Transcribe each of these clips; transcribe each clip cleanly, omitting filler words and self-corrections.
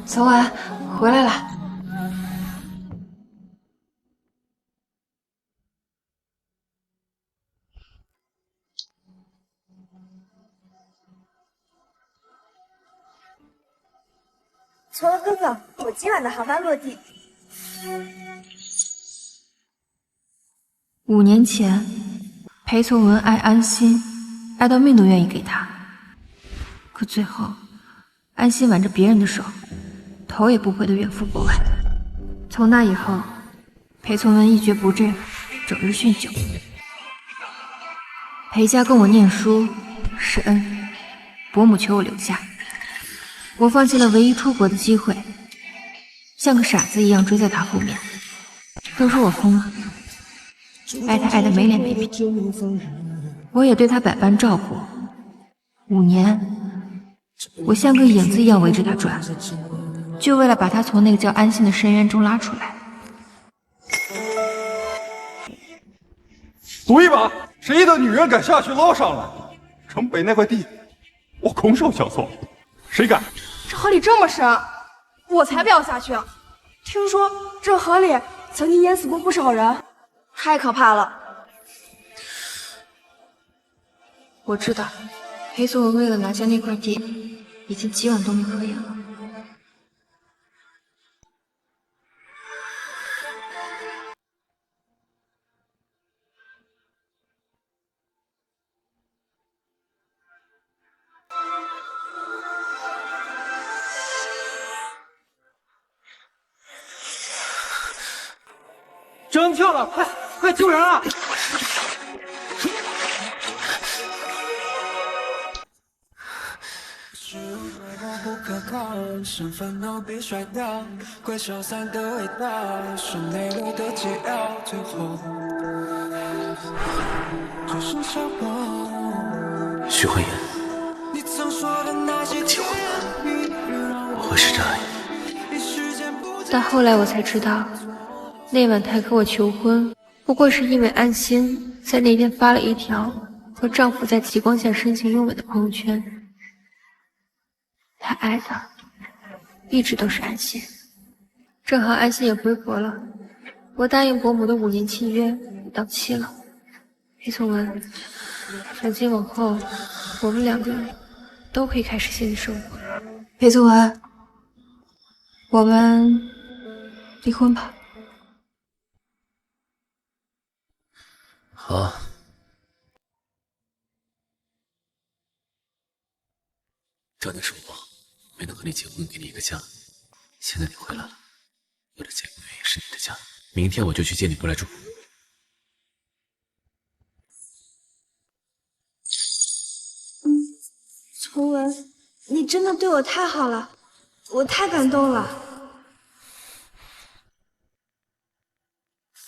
小婉，回来了。从文哥哥，我今晚的航班落地。5年前，裴从文爱安心，爱到命都愿意给他。可最后，安心挽着别人的手，头也不回的远赴国外。从那以后，裴从文一蹶不振，整日酗酒。裴家跟我念书是恩，伯母求我留下，我放弃了唯一出国的机会，像个傻子一样追在他后面。都说我疯了，爱他爱得没脸没皮，我也对他百般照顾。5年，我像个影子一样围着他转，就为了把他从那个叫安心的深渊中拉出来。赌一把，谁的女人敢下去捞上来？城北那块地，我空手相送，谁敢？这河里这么深，我才不要下去！听说这河里曾经淹死过不少人，太可怕了。我知道，裴从文为了拿下那块地，已经几晚都没合眼了。真跳了，快救人啊！不可靠，身份都被甩掉，怪消散的味道，是内陆的解药，最后只剩下我。徐慧妍，你曾说的那些结婚吧，我会是真爱你。但后来我才知道，那晚他跟我求婚，不过是因为安心在那天发了一条和丈夫在极光下深情拥吻的朋友圈。他爱的一直都是安心，正好安心也回国了，我答应伯母的5年契约也到期了。裴从文，从今往后，我们2个人都可以开始新的生活。裴从文，我们离婚吧。好。这年是我没能和你结婚，给你一个家。现在你回来了，我的监狱也是你的家。明天我就去接你过来住。从文，你真的对我太好了，我太感动了。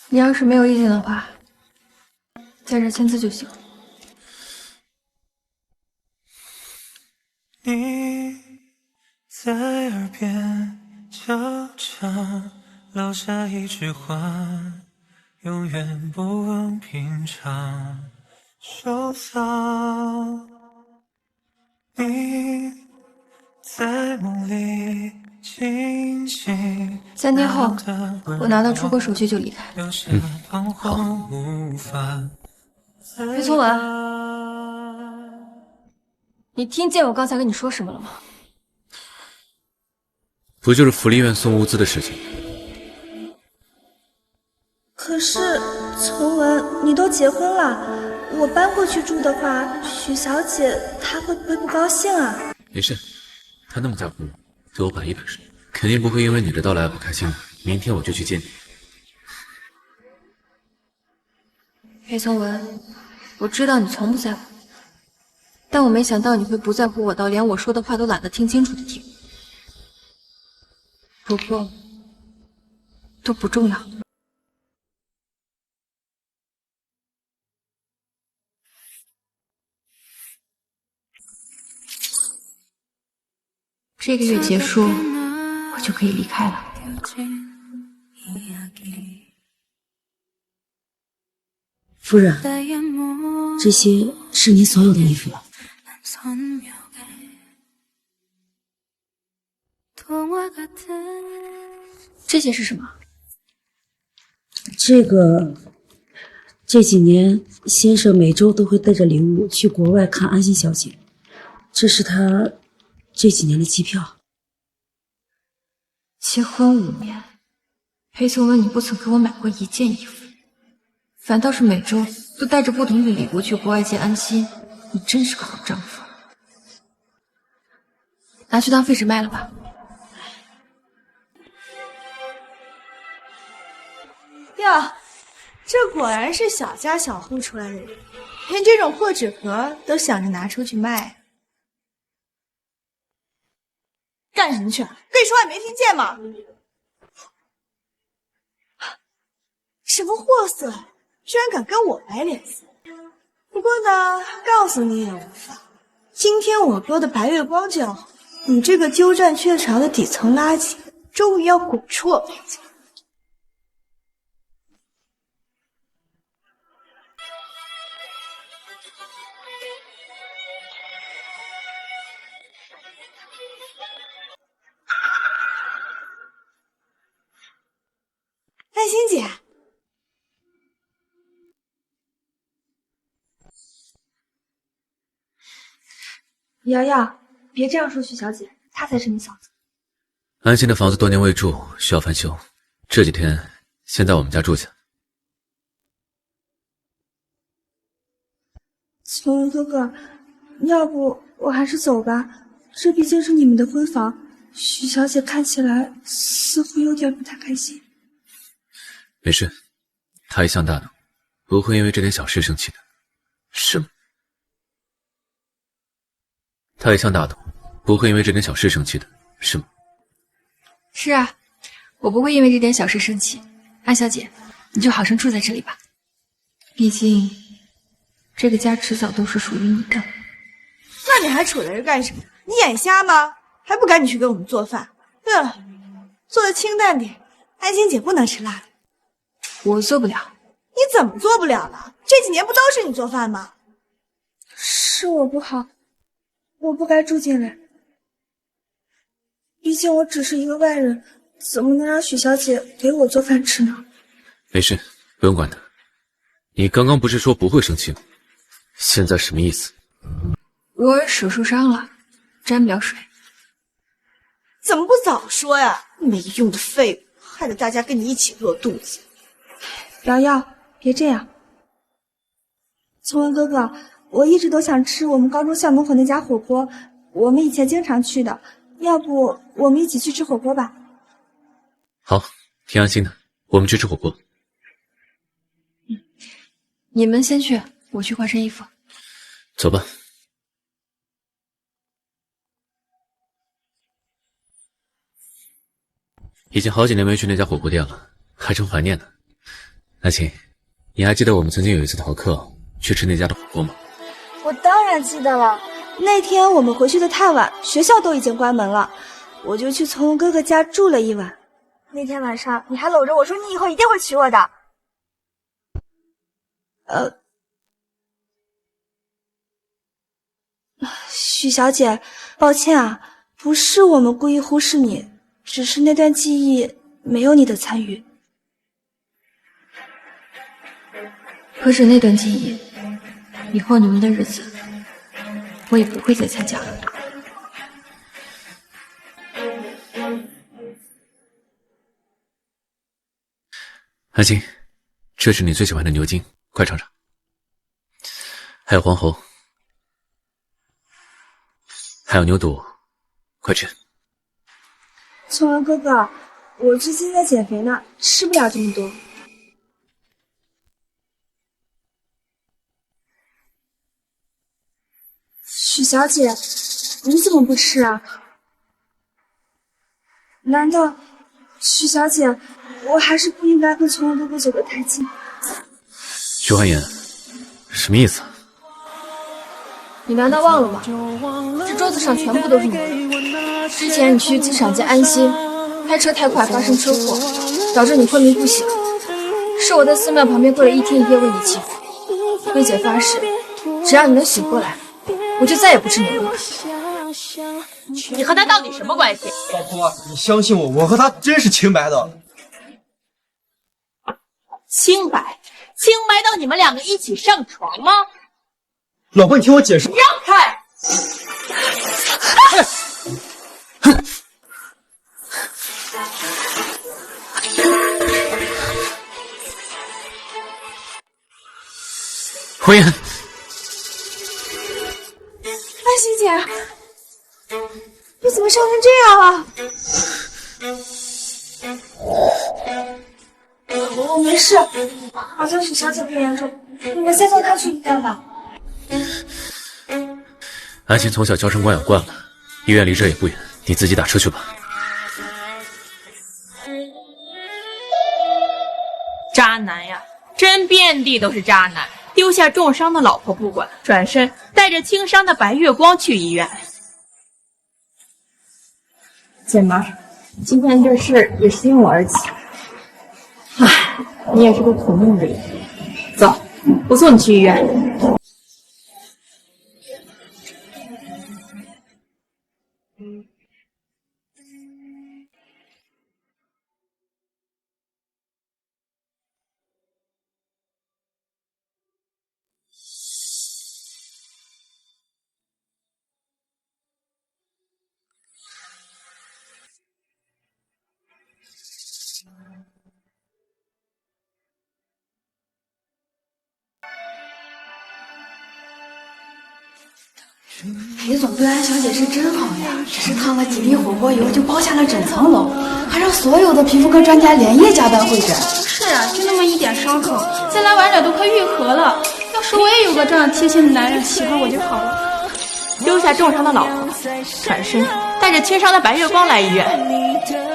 你要是没有意见的话，在这签字就行。你在耳边悄悄撂下一句话，永远不问平常，收藏。你在梦里轻轻3天后，我拿到出国手续就离开。好。裴从文，你听见我刚才跟你说什么了吗？不就是福利院送物资的事情？可是从文，你都结婚了，我搬过去住的话，许小姐她会不会不高兴啊？没事，她那么在乎我，对我100%，肯定不会因为你的到来而不开心的。明天我就去见你。裴从文，我知道你从不在乎，但我没想到你会不在乎我到连我说的话都懒得听清楚的地步。不过，都不重要。这个月结束，我就可以离开了。夫人，这些是您所有的衣服了。这些是什么？这几年先生每周都会带着礼物去国外看安心小姐，这是他这几年的机票。结婚5年，裴从文你不曾给我买过一件衣服，反倒是每周都带着不同的礼物去国外见安心，你真是个好丈夫。拿去当废纸卖了吧。哟，这果然是小家小户出来的人，连这种破纸盒都想着拿出去卖。干什么去？跟你说话没听见吗？什么货色，居然敢跟我摆脸色！不过呢，告诉你也无妨，今天我哥的白月光就要好，你这个鸠占鹊巢的底层垃圾，终于要滚出我裴家。安心姐，瑶瑶，别这样说徐小姐，她才是你嫂子。安心的房子多年未住，需要翻修，这几天先在我们家住下。从文哥哥，要不我还是走吧，这毕竟是你们的婚房，徐小姐看起来似乎有点不太开心。没事，他一向大度，不会因为这点小事生气的，是吗？他一向大度，不会因为这点小事生气的，是吗？是啊，我不会因为这点小事生气。安小姐，你就好生住在这里吧，毕竟这个家迟早都是属于你的。那你还杵在这干什么？你眼瞎吗？还不赶紧去给我们做饭？对了，做的清淡点，安心姐不能吃辣的。我做不了。你怎么做不了了？这几年不都是你做饭吗？是我不好，我不该住进来。毕竟我只是一个外人，怎么能让许小姐给我做饭吃呢？没事，不用管他。你刚刚不是说不会生气吗？现在什么意思？我手受伤了，沾不了水。怎么不早说呀？没用的废物，害得大家跟你一起饿肚子。瑶瑶，别这样。从文哥哥，我一直都想吃我们高中校门口那家火锅，我们以前经常去的，要不我们一起去吃火锅吧？好，挺安心的，我们去吃火锅。你们先去，我去换身衣服。走吧。已经好几年没去那家火锅店了，还真怀念呢。安晴，你还记得我们曾经有一次逃课去吃那家的火锅吗？我当然记得了，那天我们回去的太晚，学校都已经关门了，我就去从文哥哥家住了一晚。那天晚上你还搂着我说你以后一定会娶我的。许小姐，抱歉啊，不是我们故意忽视你，只是那段记忆没有你的参与。可是那段记忆，以后你们的日子，我也不会再参加了。安心，这是你最喜欢的牛筋，快尝尝。还有黄喉，还有牛肚，快吃。聪文哥哥，我最近在减肥呢，吃不了这么多。许小姐，你怎么不吃啊？难道许小姐，我还是不应该和从文哥哥走得太近？徐怀言，什么意思啊？你难道忘了吗？这桌子上全部都是你的。之前你去机场见安心，开车太快发生车祸，导致你昏迷不醒，是我在寺庙旁边跪了1天1夜为你祈福，并且发誓，只要你能醒过来，我就再也不吃牛肉了。你和他到底什么关系？老婆，你相信我，我和他真是清白的。清白？清白到你们两个一起上床吗？老婆，你听我解释。让开！胡言，安心姐，你怎么烧成这样了？我没事，好像是小姐不严重，你们先送她去医院吧。安心从小娇生惯养惯了，医院离这也不远，你自己打车去吧。渣男呀，真遍地都是渣男。丢下重伤的老婆不管，转身带着轻伤的白月光去医院。姐们儿，今天这事也是因我而起。唉，你也是个苦命的人。走，我送你去医院。裴总对安小姐是真好呀，只是烫了几粒火锅油就包下了整层楼，还让所有的皮肤科专家连夜加班会诊。是啊，就那么一点伤口，再来晚点都快愈合了。要是我也有个这样贴心的男人喜欢我就好了。丢下重伤的老婆，转身带着轻伤的白月光来医院，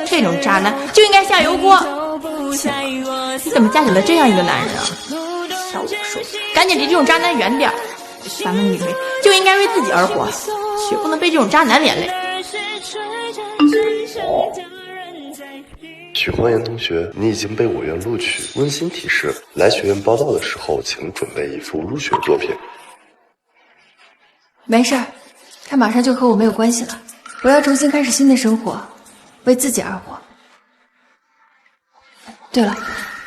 这种渣男就应该下油锅。你怎么嫁给了这样一个男人啊？要我说，赶紧离这种渣男远点。咱们女人就应该为自己而活，绝不能被这种渣男连累。许光言同学，你已经被我院录取。温馨提示：来学院报到的时候，请准备一幅入学作品。没事儿，他马上就和我没有关系了。我要重新开始新的生活，为自己而活。对了，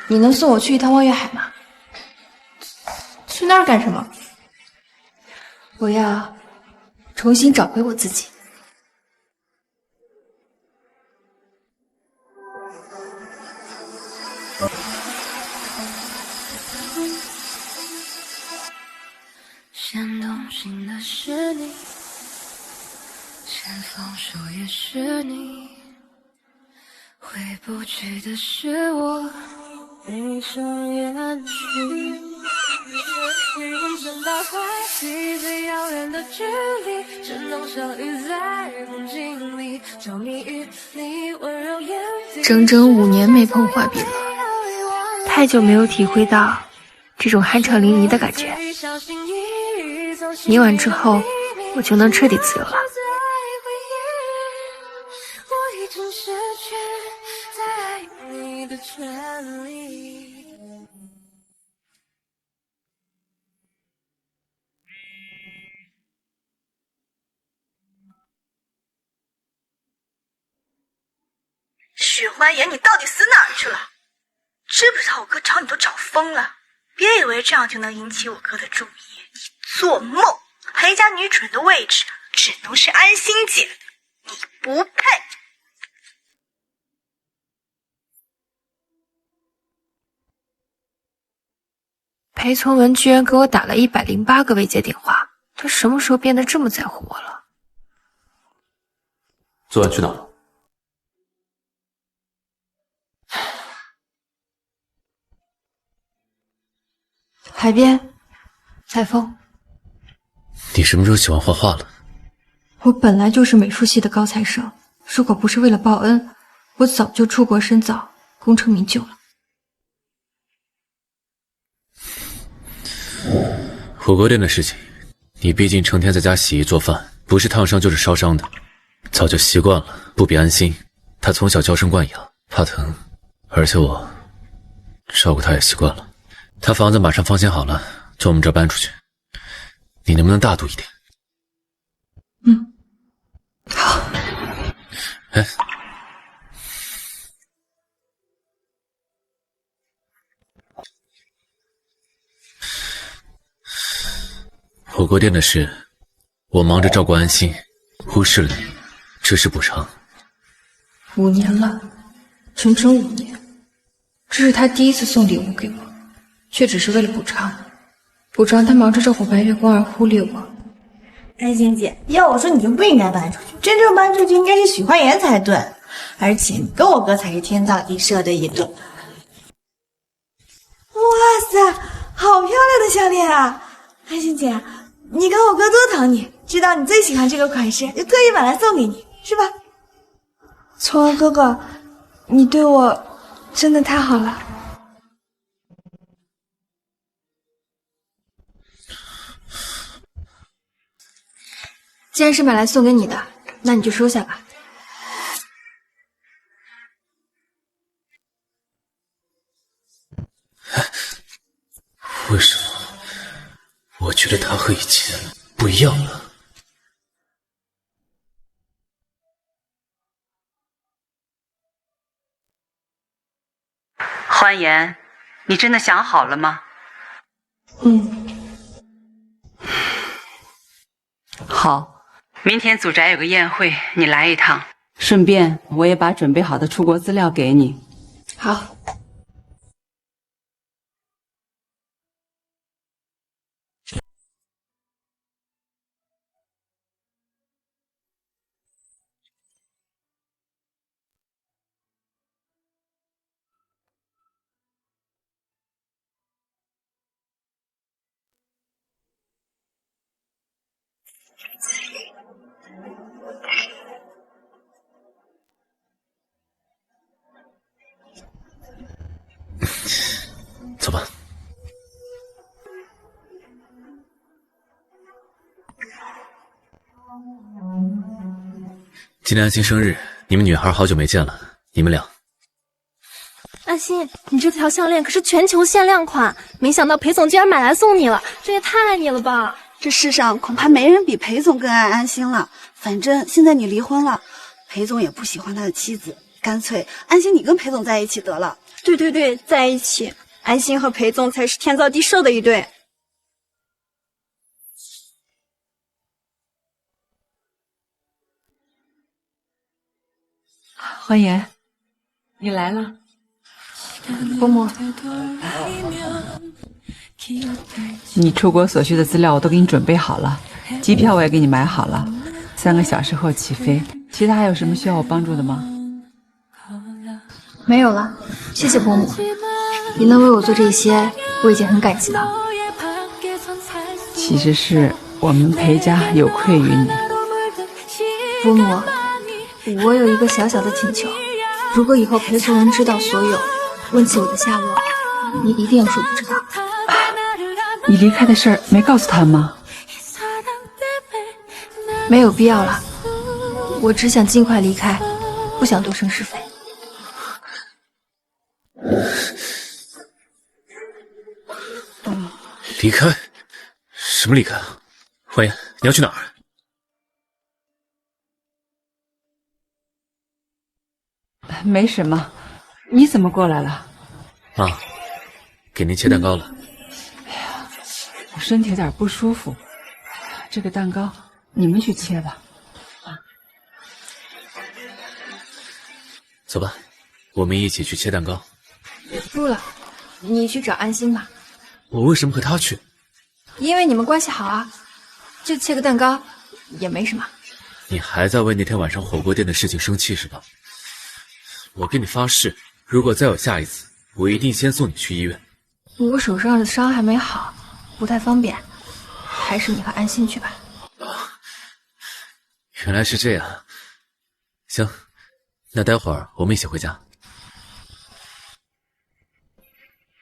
你能送我去一趟望月海吗？去那儿干什么？我要重新找回我自己。先动心的是你，先放手也是你，回不去的是我，闭上眼睛。大海比最遥远的距离，只能相遇在梦境里，着迷于你温柔眼底。整整5年没碰画笔了，太久没有体会到这种酣畅淋漓的感觉。明晚之后，我就能彻底自由了。我已经失去在爱你的权利。许欢颜，你到底死哪儿去了？知不知道我哥找你都找疯了？别以为这样就能引起我哥的注意，你做梦！裴家女主人的位置只能是安心姐的，你不配。裴从文居然给我打了108个未接电话，他什么时候变得这么在乎我了？昨晚去哪儿了？海边，采风。你什么时候喜欢画画了？我本来就是美术系的高材生，如果不是为了报恩，我早就出国深造，功成名就了。火锅店的事情，你毕竟成天在家洗衣做饭，不是烫伤就是烧伤的，早就习惯了，不比安心。他从小娇生惯养，怕疼，而且我照顾他也习惯了。他房子马上放心好了，从我们这儿搬出去，你能不能大度一点？好。哎，火锅店的事，我忙着照顾安心，忽视了你，这是补偿。5年了，整整5年，这是他第一次送礼物给我，却只是为了补偿他忙着照顾白月光而忽略我。安心姐，要我说你就不应该搬出去，真正搬出去应该是许幻言才对，而且你跟我哥才是天造地设的一对。哇塞，好漂亮的项链啊！安心姐，你看我哥多疼你，知道你最喜欢这个款式，就特意买来送给你，是吧？聪儿哥哥，你对我真的太好了。既然是买来送给你的，那你就收下吧。为什么我觉得他和以前不一样了？欢颜，你真的想好了吗？好，明天祖宅有个宴会，你来一趟，顺便我也把准备好的出国资料给你。好。走吧。今天安心生日，你们女孩好久没见了，你们俩。安心，你这条项链可是全球限量款，没想到裴总竟然买来送你了，这也太爱你了吧！这世上恐怕没人比裴总更爱安心了。反正现在你离婚了，裴总也不喜欢他的妻子，干脆安心你跟裴总在一起得了。对对对，在一起，安心和裴总才是天造地设的一对。欢颜，你来了。伯母，你出国所需的资料我都给你准备好了，机票我也给你买好了，3个小时后起飞。其他还有什么需要我帮助的吗？没有了，谢谢伯母，你能为我做这些，我已经很感激了。其实是我们裴家有愧于你。伯母，我有一个小小的请求，如果以后裴夫人知道所有，问起我的下落，你一定要说不知道。你离开的事儿没告诉他吗？没有必要了，我只想尽快离开，不想多生是非。离开？什么离开啊？欢颜，你要去哪儿？没什么，你怎么过来了？妈，给您切蛋糕了。我身体有点不舒服，这个蛋糕你们去切吧。走吧，我们一起去切蛋糕。不了，你去找安心吧。我为什么和他去？因为你们关系好啊，就切个蛋糕也没什么。你还在为那天晚上火锅店的事情生气是吧？我跟你发誓，如果再有下一次，我一定先送你去医院。我手上的伤还没好，不太方便，还是你和安心去吧。原来是这样，行，那待会儿我们一起回家。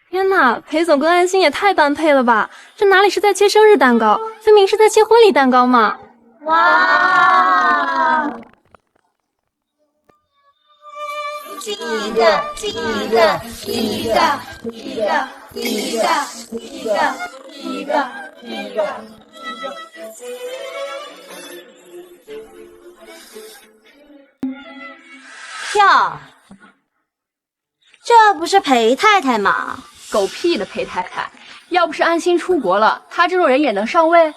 天哪，裴总跟安心也太般配了吧！这哪里是在切生日蛋糕，分明是在切婚礼蛋糕嘛！哇！第一个，第一个，第一个，第一个，第一个，第一个，第一个，第一个。票，这不是裴太太吗？狗屁的裴太太！要不是安心出国了，她这种人也能上位？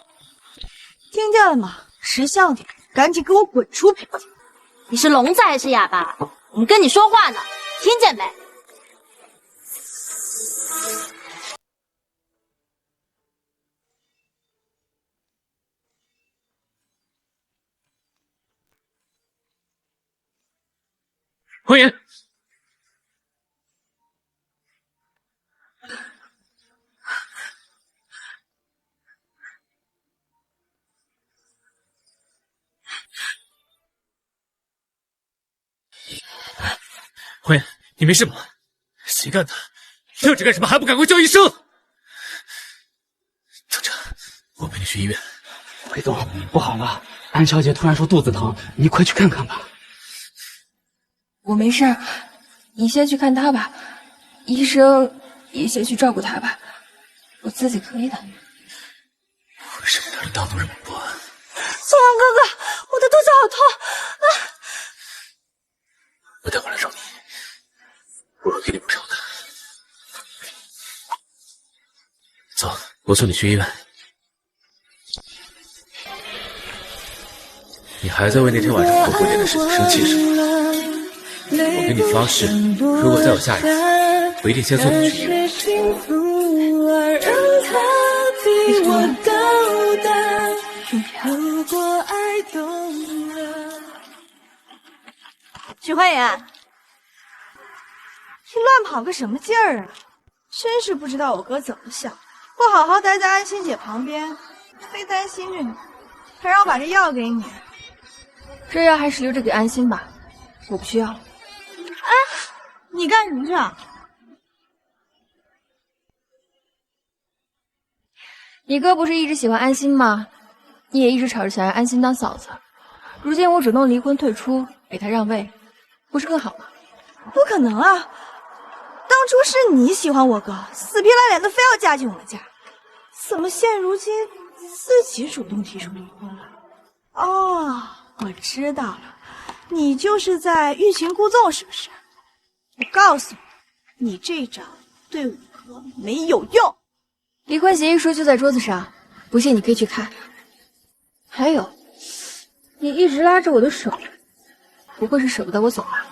听见了吗？识相点，赶紧给我滚出裴家！你是聋子还是哑巴？我们跟你说话呢，听见没？欢迎。欢迎，你没事吧？谁干的？愣着干什么？还不赶快叫医生！等着，我陪你去医院。裴总，不好了，安小姐突然说肚子疼，你快去看看吧。我没事，你先去看她吧。医生也先去照顾她吧，我自己可以的。为什么他的大怒让我不安？宋王哥哥，我的肚子好痛啊！我待会来找你，我会给你补偿的。走，我送你去医院。你还在为那天晚上火锅店的事情生气是吗？我跟你发誓，如果再有下一次，我一定先送你去医院。许欢颜，你乱跑个什么劲儿啊？真是不知道我哥怎么想，不好好待在安心姐旁边，非担心着你，还让我把这药给你。这药还是留着给安心吧，我不需要了。哎，你干什么去啊？你哥不是一直喜欢安心吗？你也一直吵着想让安心当嫂子，如今我主动离婚退出，给他让位，不是更好吗？不可能啊！当初是你喜欢我哥，死皮赖脸的非要嫁进我们家，怎么现如今自己主动提出离婚了？哦，我知道了，你就是在欲擒故纵是不是？我告诉你，你这招对我哥没有用。离婚协议书就在桌子上，不信你可以去看。还有，你一直拉着我的手，不会是舍不得我走吧？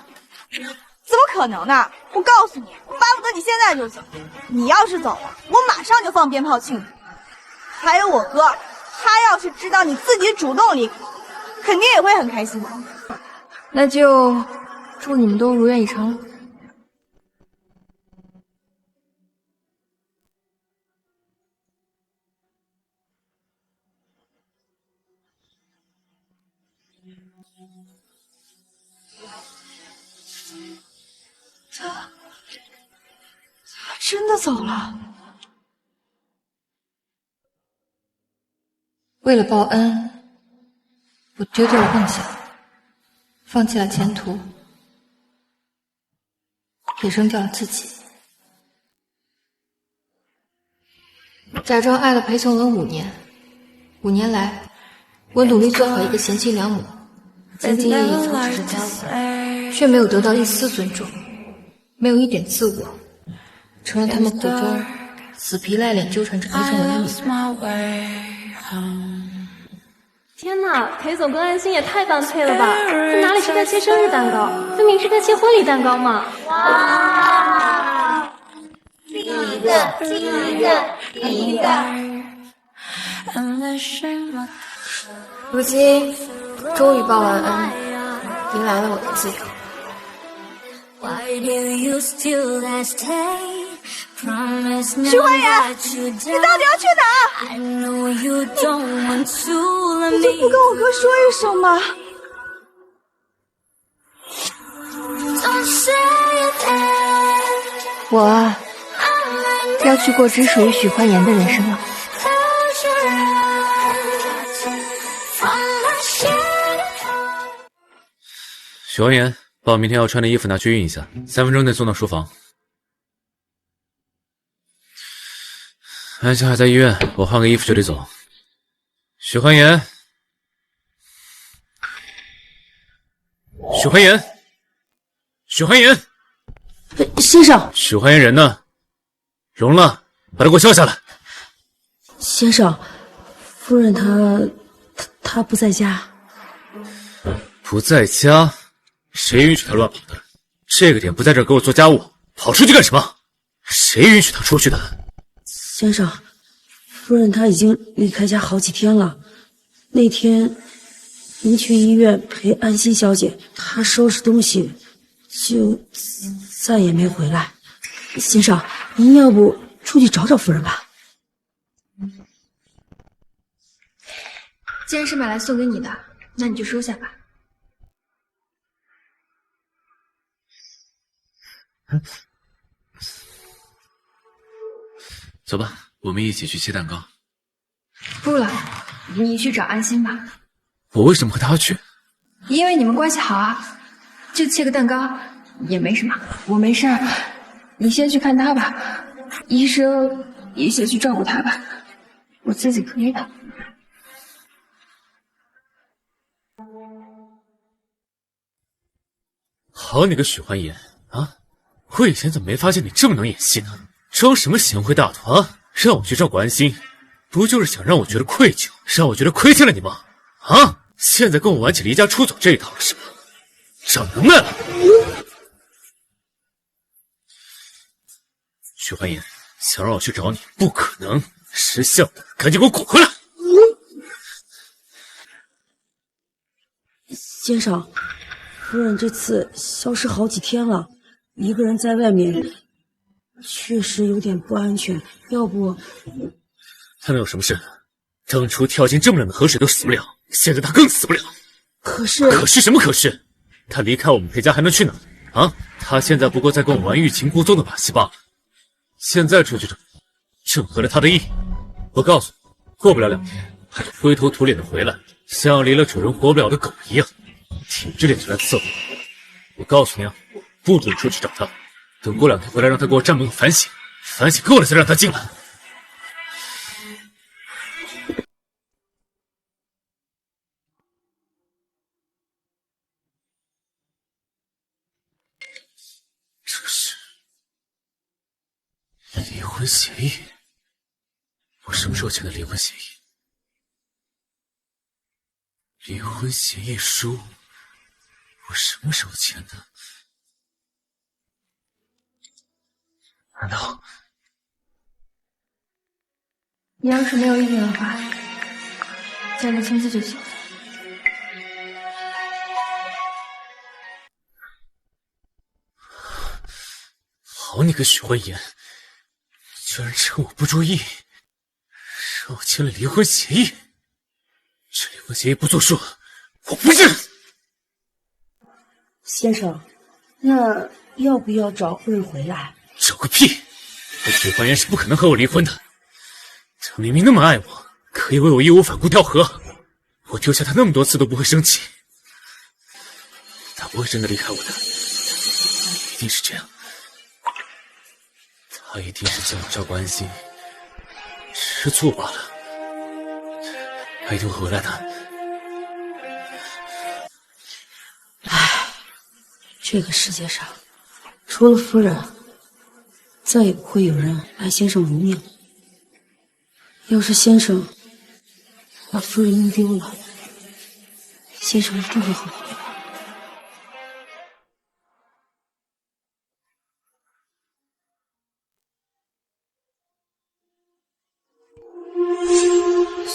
怎么可能呢？我告诉你，我巴不得你现在就走。你要是走了，我马上就放鞭炮庆祝。还有我哥，他要是知道你自己主动离婚，肯定也会很开心的。那就祝你们都如愿以偿了。他真的走了。为了报恩，我丢掉了梦想，放弃了前途，也扔掉了自己。假装爱了裴从文5年，5年来，我努力做好一个贤妻良母，兢兢业业操持着家务，却没有得到一丝尊重，没有一点自我，成了他们口中死皮赖脸纠缠着裴从文的女人。天哪，裴总跟安心也太般配了吧！这哪里是在切生日蛋糕，分明是在切婚礼蛋糕嘛！哇，第一个。如今终于报完恩，迎来了我的自由。徐欢颜，你到底要去哪？你就不跟我哥说一声吗？我啊，要去过只属于许欢颜的人生了。许欢颜，把我明天要穿的衣服拿去熨一下，3分钟内送到书房。安心还在医院，我换个衣服就得走。许欢颜，许欢颜，许欢颜，先生，许欢颜人呢？聋了，把他给我叫下来。先生，夫人她不在家。不在家？谁允许他乱跑的？这个点不在这儿给我做家务，跑出去干什么？谁允许他出去的？先生，夫人她已经离开家好几天了。那天您去医院陪安心小姐，她收拾东西就再也没回来。先生，您要不出去找找夫人吧？既然是买来送给你的，那你就收下吧。走吧，我们一起去切蛋糕。不了，你去找安心吧。我为什么和他去？因为你们关系好啊，就切个蛋糕也没什么。我没事儿，你先去看他吧，医生也先去照顾他吧，我自己可以的。好你个许欢颜啊！我以前怎么没发现你这么能演戏呢？装什么贤惠大徒啊？让我去照顾安心，不就是想让我觉得愧疚，让我觉得亏欠了你吗？啊！现在跟我玩起离家出走这一套了是吧？长能耐了！许欢颜，想让我去找你，不可能！识相的，赶紧给我滚回来！先生，夫人这次消失好几天了，一个人在外面确实有点不安全，要不……他能有什么事？当初跳进这么冷的河水都死不了，现在他更死不了。可是什么可是？他离开我们裴家还能去哪啊？他现在不过在跟我玩欲擒故纵的把戏罢了。现在出去正合了他的意。我告诉你，过不了2天，他就灰头土脸的回来，像离了主人活不了的狗一样，挺着脸就来伺候我。我告诉你啊，不准出去找他，等过2天回来，让他给我站门口反省，反省够了再让他进来。这是离婚协议。我什么时候签的离婚协议？离婚协议书，我什么时候签的？难道你要是没有意见的话，在这签字就行。好你个许欢颜，居然趁我不注意，让我签了离婚协议。这离婚协议不作数，我不认。先生，那要不要找夫人回来？找个屁！这许欢颜是不可能和我离婚的。他明明那么爱我，可以为我义无反顾跳河，我丢下他那么多次都不会生气。他不会真的离开我的，一定是这样。他一定是见我照顾安心，吃醋罢了。他一定会回来的。唉，这个世界上，除了夫人，再也不会有人爱先生如命。要是先生把夫人弄丢了，先生一定会后悔。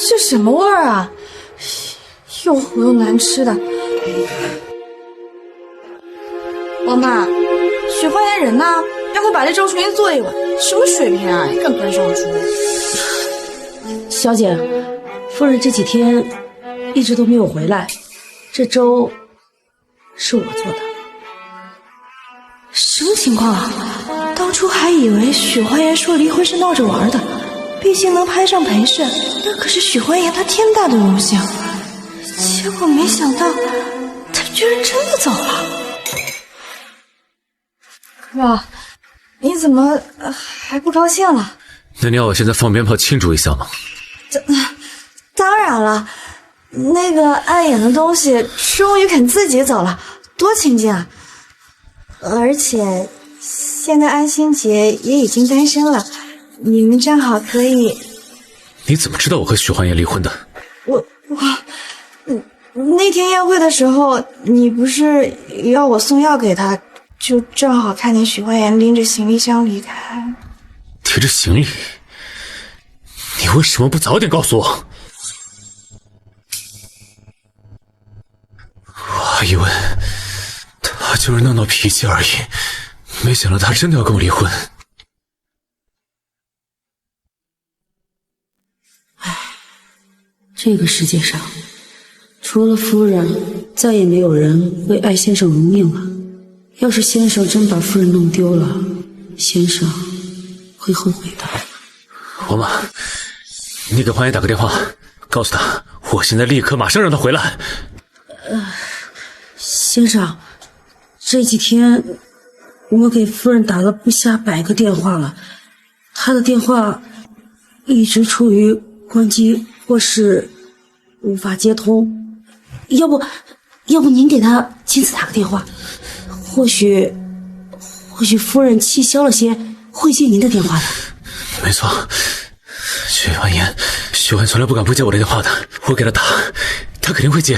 这什么味儿啊？又糊又难吃的。王妈，许欢颜人呢？要不把这粥重新做一碗？什么水平啊？更端上桌。小姐，夫人这几天一直都没有回来，这粥是我做的。什么情况啊？当初还以为许欢颜说离婚是闹着玩的，毕竟能攀上裴氏，那可是许欢颜她天大的荣幸。结果没想到，她居然真的走了。哇，你怎么还不高兴了？那你要我现在放鞭炮庆祝一下吗？当然了，那个碍眼的东西终于肯自己走了，多亲近啊！而且现在安心姐也已经单身了，你们正好可以。你怎么知道我和许幻言离婚的？那天宴会的时候，你不是要我送药给他，就正好看见许幻言拎着行李箱离开。提着行李？你为什么不早点告诉我？我还以为他就是闹闹脾气而已，没想到他真的要跟我离婚。这个世界上，除了夫人，再也没有人为爱先生如命了。要是先生真把夫人弄丢了，先生会后悔的。王妈，你给欢颜打个电话，告诉他，我现在立刻马上让他回来。先生，这几天我给夫人打了不下100个电话了，她的电话一直处于关机或是无法接通。要不您给她亲自打个电话，或许夫人气消了些，会接您的电话的。没错，许欢颜从来不敢不接我的电话的，我给他打，他肯定会接。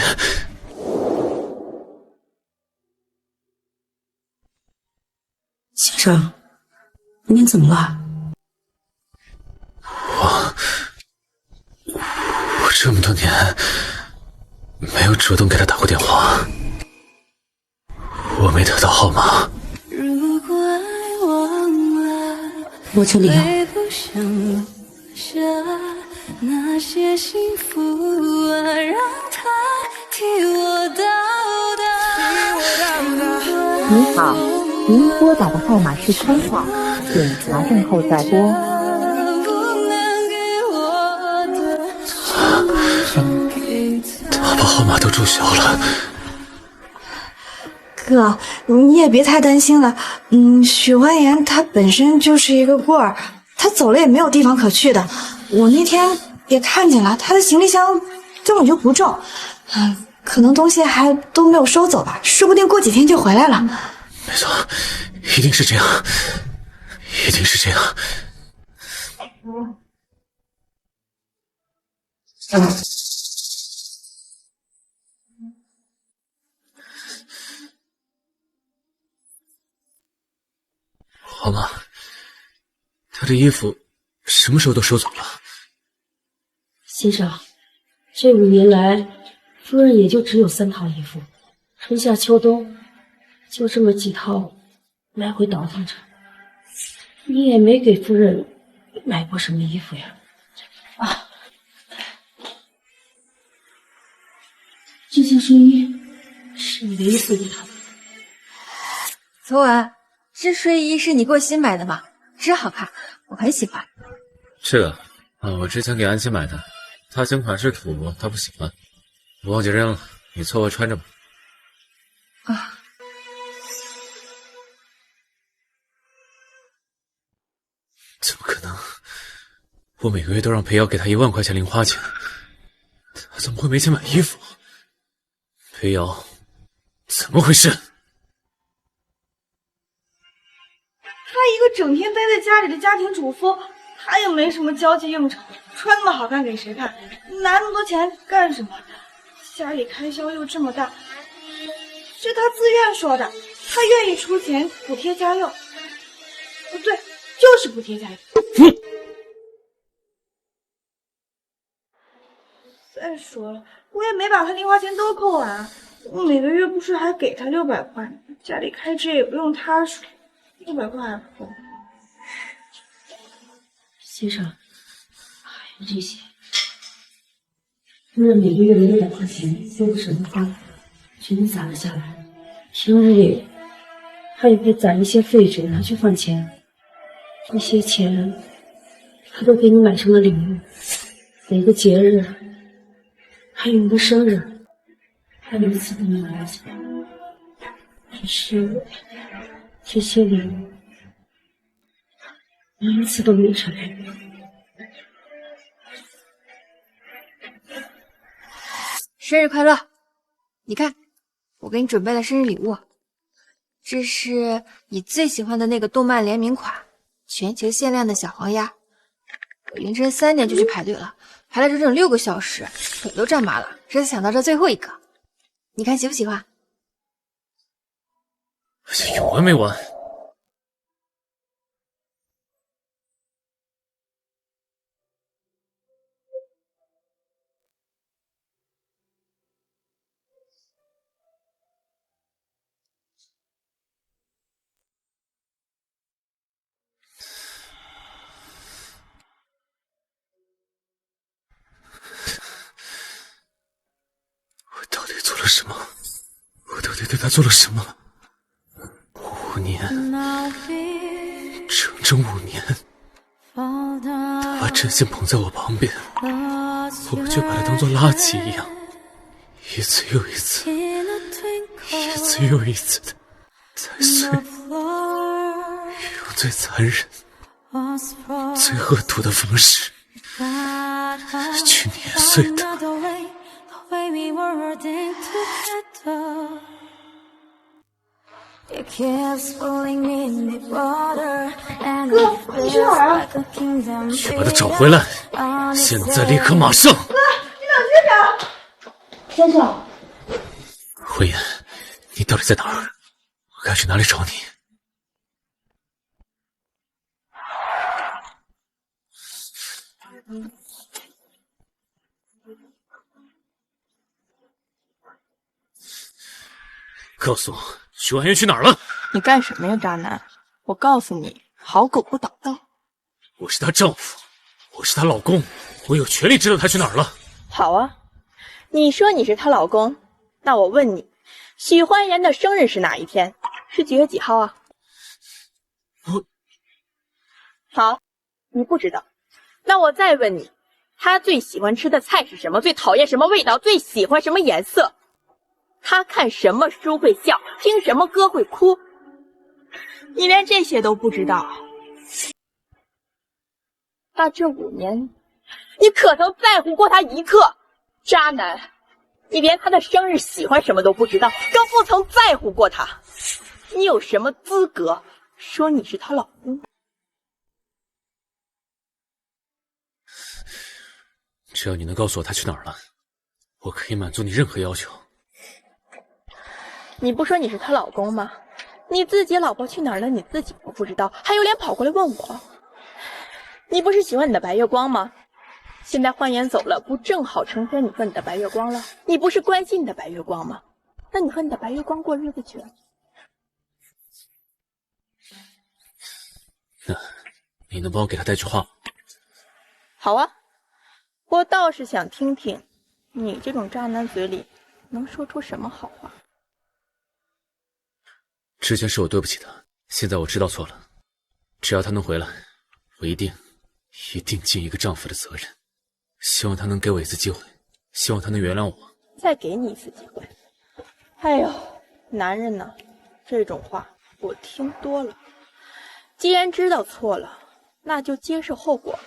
先生，您怎么了？我这么多年没有主动给他打过电话，我没得到号码。我这里有。那些幸福啊，让它替我到达。你好，您拨打的号码是空号，请查证后再拨。他把号码都注销了。哥，你也别太担心了。许欢颜他本身就是一个孤儿，他走了也没有地方可去的。我那天也看见了，他的行李箱根本就不重，可能东西还都没有收走吧，说不定过几天就回来了。没错，一定是这样，一定是这样。好吗？他的衣服什么时候都收走了？先生，这5年来，夫人也就只有3套衣服，春夏秋冬就这么几套来回倒腾着。你也没给夫人买过什么衣服呀？这件睡衣是你唯一送给她的。昨晚这睡衣是你给我新买的吗？真好看，我很喜欢。这个我之前给安琪买的，她嫌款式土，她不喜欢，我忘记扔了，你凑合穿着吧。怎么可能？我每个月都让裴瑶给她1万块钱零花钱，她怎么会没钱买衣服？裴瑶，怎么回事？她一个整天待在家里的家庭主妇，她也没什么交际应酬，穿那么好看给谁看？拿那么多钱干什么？家里开销又这么大，是她自愿说的，她愿意出钱补贴家用。不对，就是补贴家用。再说了，我也没把她零花钱都扣完，我每个月不是还给她600块，家里开支也不用她出，600块还不够。先生，还有这些，夫人每个月的600块钱都不舍得花，全都攒了下来。平日里，她也会攒一些废纸拿去换钱，这些钱，她都给你买成了礼物，每个节日，还有你的生日，她一次都没有来钱。可是这些礼物，我一次都没成功。生日快乐！你看，我给你准备了生日礼物，这是你最喜欢的那个动漫联名款，全球限量的小黄鸭。我凌晨3点就去排队了，排了整整6个小时，腿都站麻了，这才抢到这最后一个。你看喜不喜欢？有完没完？我到底做了什么？我到底对他做了什么？5年，整整5年，他把真心捧在我旁边，我却把他当作垃圾一样，一次又一次，一次又一次的踩碎，用最残忍、最恶毒的方式去碾碎他。哥，你去哪儿啊？去把他找回来！现在，立刻，马上！哥，你等学长。先生，慧妍，你到底在哪儿？我该去哪里找你？告诉我，许婉媛去哪儿了？你干什么呀，渣男！我告诉你，好狗不捣蛋。我是她丈夫，我是她老公，我有权利知道她去哪儿了。好啊，你说你是她老公，那我问你，许欢颜的生日是哪一天？是几月几号啊？好，你不知道。那我再问你，他最喜欢吃的菜是什么？最讨厌什么味道？最喜欢什么颜色？他看什么书会笑，听什么歌会哭？你连这些都不知道。那这5年，你可曾在乎过他一刻？渣男，你连他的生日喜欢什么都不知道，更不曾在乎过他。你有什么资格说你是他老公？只要你能告诉我他去哪儿了，我可以满足你任何要求。你不说你是她老公吗？你自己老婆去哪儿了，你自己都不知道，还有脸跑过来问我？你不是喜欢你的白月光吗？现在欢颜走了，不正好成全你和你的白月光了？你不是关心你的白月光吗？那你和你的白月光过日子去了。那你能帮我给他带句话吗？好啊，我倒是想听听你这种渣男嘴里能说出什么好话。之前是我对不起他，现在我知道错了。只要他能回来，我一定尽一个丈夫的责任。希望他能给我一次机会，希望他能原谅我。再给你一次机会。哎呦，男人呢，这种话我听多了。既然知道错了，那就接受后果。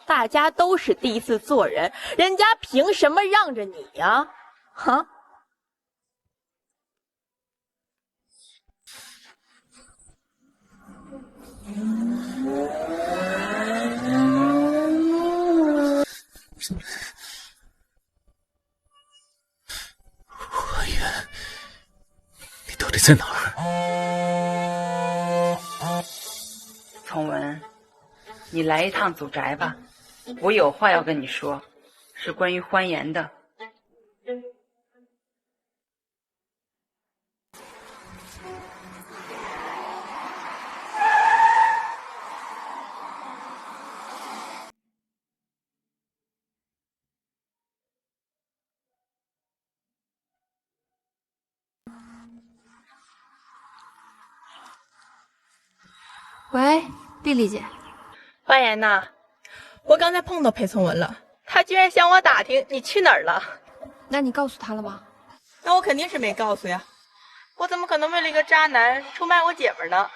大家都是第一次做人，人家凭什么让着你呀？哈？欢颜，你到底在哪儿？崇文，你来一趟祖宅吧，我有话要跟你说，是关于欢颜的。喂，丽丽姐。欢颜呐，我刚才碰到裴从文了，他居然向我打听你去哪儿了。那你告诉他了吗？那我肯定是没告诉呀，我怎么可能为了一个渣男出卖我姐们呢？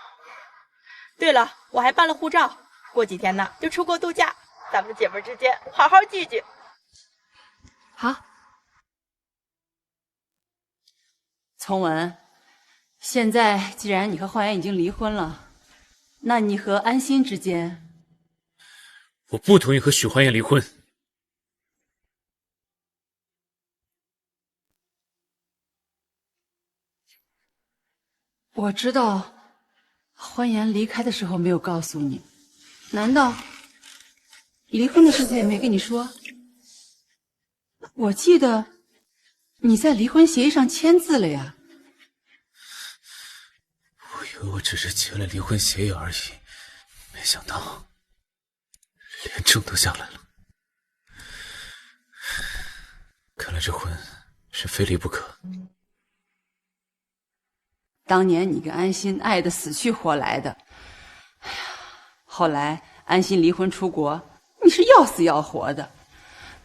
对了，我还办了护照，过几天呢就出国度假，咱们姐们之间好好聚聚。好。从文，现在既然你和焕颜已经离婚了，那你和安心之间，我不同意和许焕颜离婚。我知道焕颜离开的时候没有告诉你，难道离婚的事情也没跟你说？我记得你在离婚协议上签字了呀。我以为我只是签了离婚协议而已，没想到连证都下来了。看来这婚是非离不可。当年你跟安心爱得死去活来的，哎呀，后来安心离婚出国，你是要死要活的。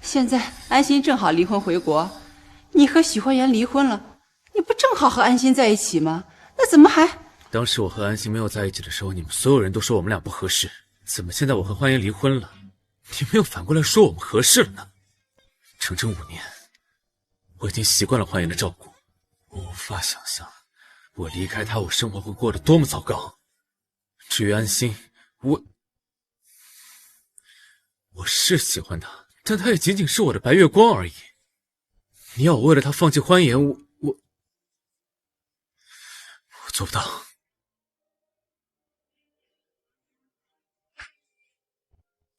现在安心正好离婚回国，你和许焕颜离婚了，你不正好和安心在一起吗？那怎么还……当时我和安心没有在一起的时候，你们所有人都说我们俩不合适，怎么现在我和焕颜离婚了，你们又反过来说我们合适了呢？整整5年，我已经习惯了焕颜的照顾，我无法想象我离开他，我生活会过得多么糟糕。至于安心，我是喜欢他，但他也仅仅是我的白月光而已。你要我为了他放弃欢颜，我做不到。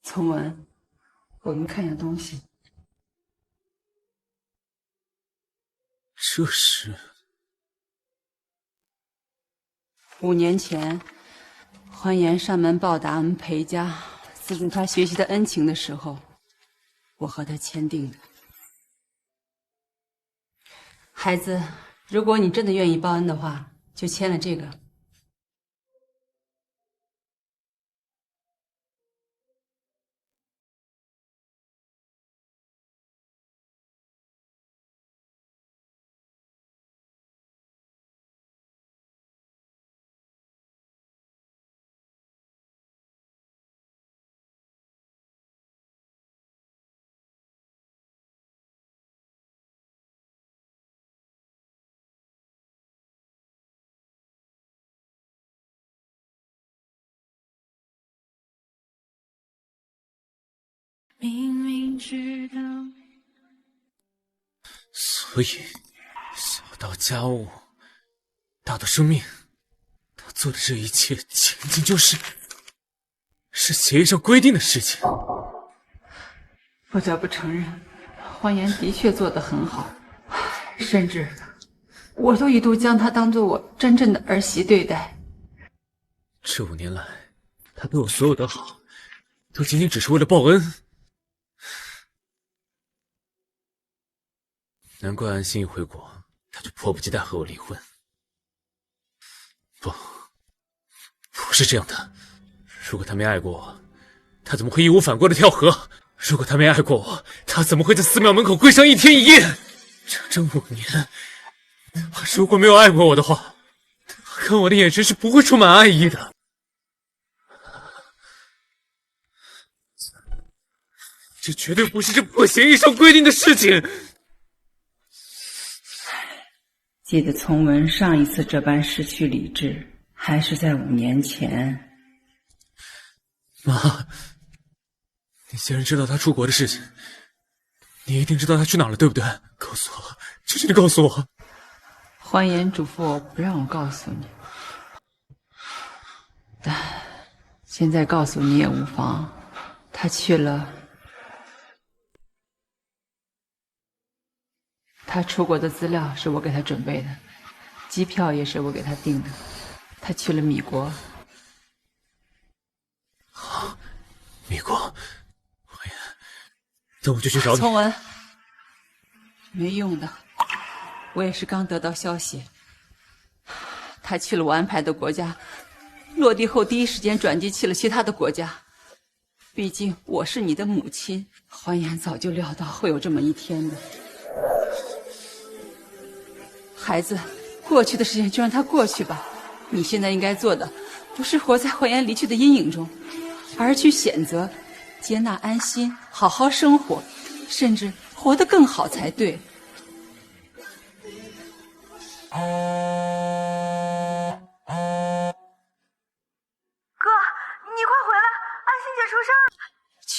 从文，我给你看一下东西。这是5年前，欢颜上门报答我们裴家资助他学习的恩情的时候，我和他签订的。孩子，如果你真的愿意报恩的话，就签了这个。明明知道，所以小到家务，大到生命，他做的这一切仅仅是协议上规定的事情。不得不承认，欢颜的确做得很好，甚至我都一度将她当做我真正的儿媳对待。这5年来，他对我所有的好，都仅仅只是为了报恩。难怪安心一回国，他就迫不及待和我离婚。不是这样的。如果他没爱过我，他怎么会义无反顾的跳河？如果他没爱过我，他怎么会在寺庙门口跪上1天1夜？整整5年，他如果没有爱过我的话，他看我的眼神是不会充满爱意的。这绝对不是这破协议上规定的事情。记得从文上一次这般失去理智，还是在5年前。妈，你既然知道他出国的事情，你一定知道他去哪了，对不对？告诉我，求求你告诉我。欢颜嘱咐我不让我告诉你，但现在告诉你也无妨。他去了，他出国的资料是我给他准备的，机票也是我给他订的。他去了米国。好，米国，欢颜，那我就去找你。从文，没用的，我也是刚得到消息，他去了我安排的国家，落地后第一时间转机去了其他的国家。毕竟我是你的母亲，欢颜早就料到会有这么一天的。孩子，过去的事情就让它过去吧。你现在应该做的，不是活在欢颜离去的阴影中，而去选择接纳安心，好好生活，甚至活得更好才对。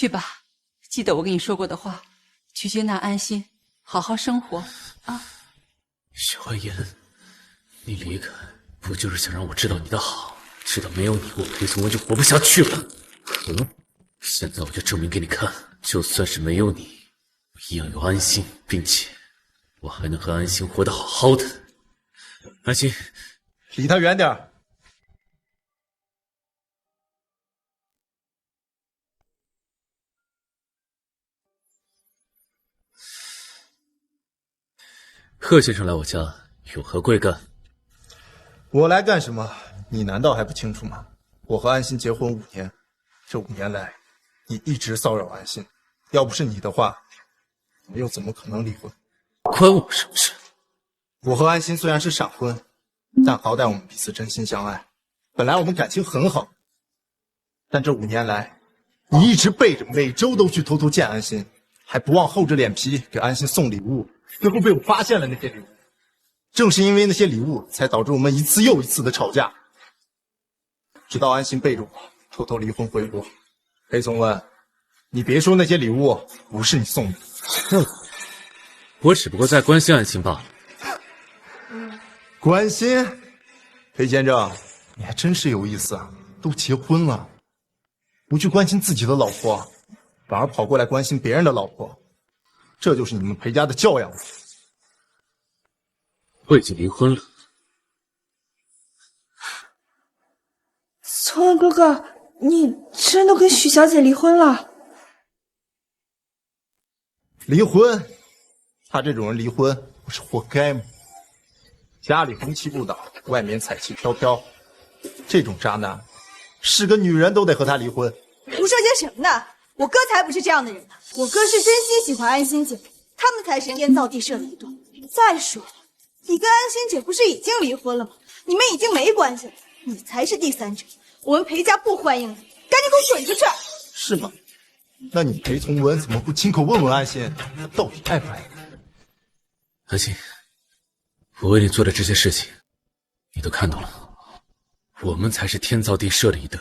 去吧，记得我跟你说过的话，去接纳安心，好好生活啊。小言，你离开不就是想让我知道你的好，知道没有你我裴从文就活不下去了？现在我就证明给你看，就算是没有你，我一样有安心，并且我还能和安心活得好好的。安心，离他远点儿。贺先生来我家有何贵干？我来干什么？你难道还不清楚吗？我和安心结婚5年，这5年来，你一直骚扰安心。要不是你的话，我们又怎么可能离婚？关我什么事？我和安心虽然是闪婚，但好歹我们彼此真心相爱。本来我们感情很好，但这5年来，你一直背着每周都去偷偷见安心，还不忘厚着脸皮给安心送礼物，最后被我发现了那些礼物。正是因为那些礼物，才导致我们一次又一次的吵架，直到安心背着我偷偷离婚回国。裴从文，你别说那些礼物不是你送的，我只不过在关心安心罢了。关心？裴先生，你还真是有意思啊！都结婚了，不去关心自己的老婆，反而跑过来关心别人的老婆，这就是你们裴家的教养。我已经离婚了。从文哥哥，你真的跟许小姐离婚了？离婚？他这种人离婚不是活该吗？家里红旗不倒，外面彩旗飘飘，这种渣男，是个女人都得和他离婚。胡说些什么呢？我哥才不是这样的人呢，我哥是真心喜欢安心姐，他们才是天造地设的一对。再说了，你跟安心姐不是已经离婚了吗？你们已经没关系了，你才是第三者，我们裴家不欢迎你，赶紧给我滚出去！是吗？那你裴从文怎么不亲口问问安心，他到底爱不爱你？安心，我为你做的这些事情，你都看到了，我们才是天造地设的一对。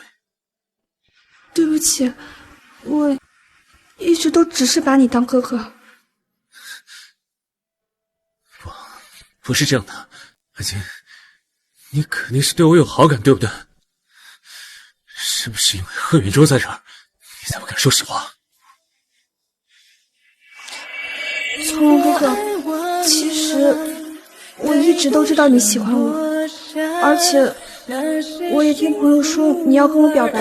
对不起，我一直都只是把你当哥哥。不是这样的，安心，你肯定是对我有好感，对不对？是不是因为贺远舟在这儿，你才不敢说实话？从文哥哥，其实我一直都知道你喜欢我，而且我也听朋友说你要跟我表白。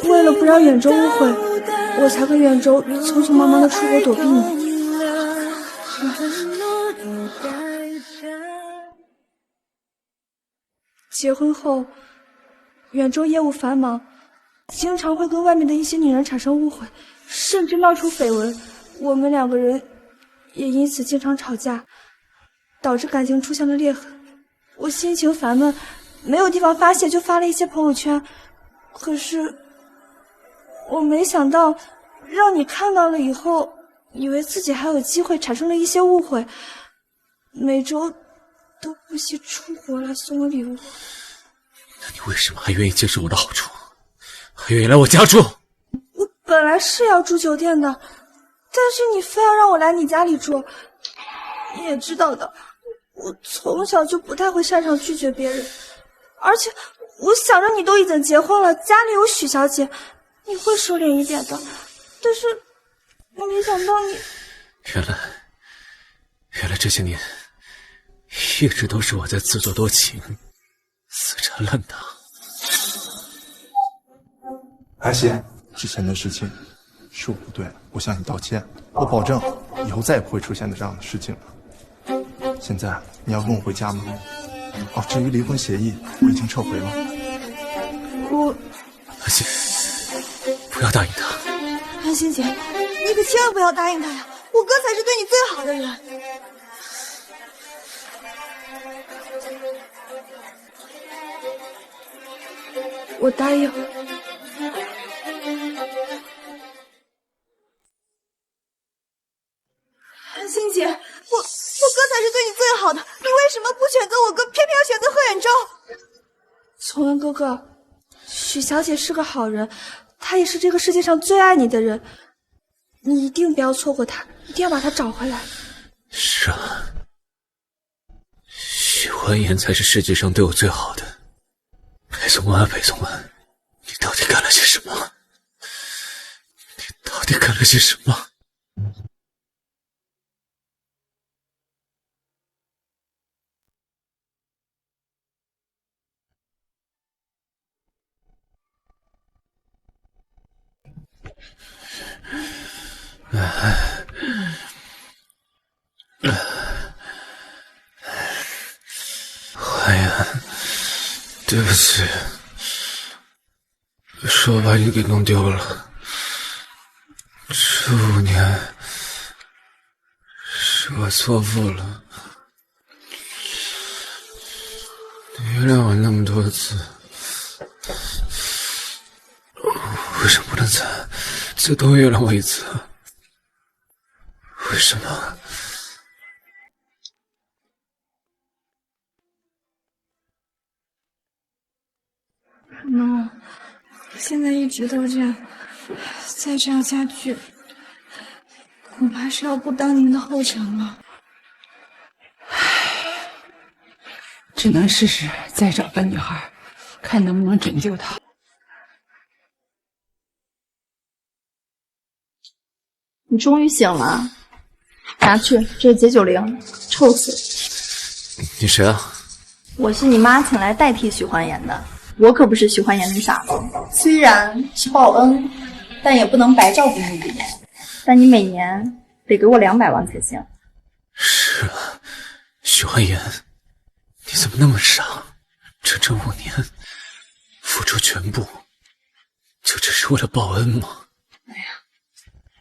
为了不让远舟误会，我才跟远舟匆匆忙忙的出国躲避你。结婚后，远舟业务繁忙，经常会跟外面的一些女人产生误会，甚至闹出绯闻。我们2个人也因此经常吵架，导致感情出现了裂痕。我心情烦闷，没有地方发泄，就发了一些朋友圈。可是我没想到，让你看到了以后，以为自己还有机会，产生了一些误会，每周都不惜出国来送我礼物。那你为什么还愿意接受我的好处，还愿意来我家住？我本来是要住酒店的，但是你非要让我来你家里住。你也知道的，我从小就不太会擅长拒绝别人，而且我想着你都已经结婚了，家里有许小姐，你会收敛一点的。但是我没想到你……原来这些年一直都是我在自作多情，死缠烂打。安心，之前的事情是我不对，我向你道歉，我保证以后再也不会出现这样的事情了。现在你要跟我回家吗？哦，至于离婚协议，我已经撤回了。安心，不要答应他。安心姐，你可千万不要答应他呀！我哥才是对你最好的人。我答应。安心姐，我哥才是对你最好的，你为什么不选择我哥，偏偏要选择贺远舟？从文哥哥，许小姐是个好人，她他也是这个世界上最爱你的人，你一定不要错过他，一定要把他找回来。是啊，许欢颜才是世界上对我最好的。裴松文啊，裴松文，你到底干了些什么？你到底干了些什么？欢颜，对不起，是我把你给弄丢了。这5年是我错付了，你原谅我那么多次，为什么不能再多原谅我一次？为什么？可能现在一直都这样，再这样下去，恐怕是要步当年的后尘了。只能试试再找个女孩，看能不能拯救她。你终于醒了，拿去，这是解酒灵，臭死！你谁啊？我是你妈请来代替许欢颜的，我可不是许欢颜那傻子。虽然是报恩，但也不能白照顾你1年。但你每年得给我200万才行。是啊，许欢颜，你怎么那么傻？整整5年，付出全部，就只是为了报恩吗？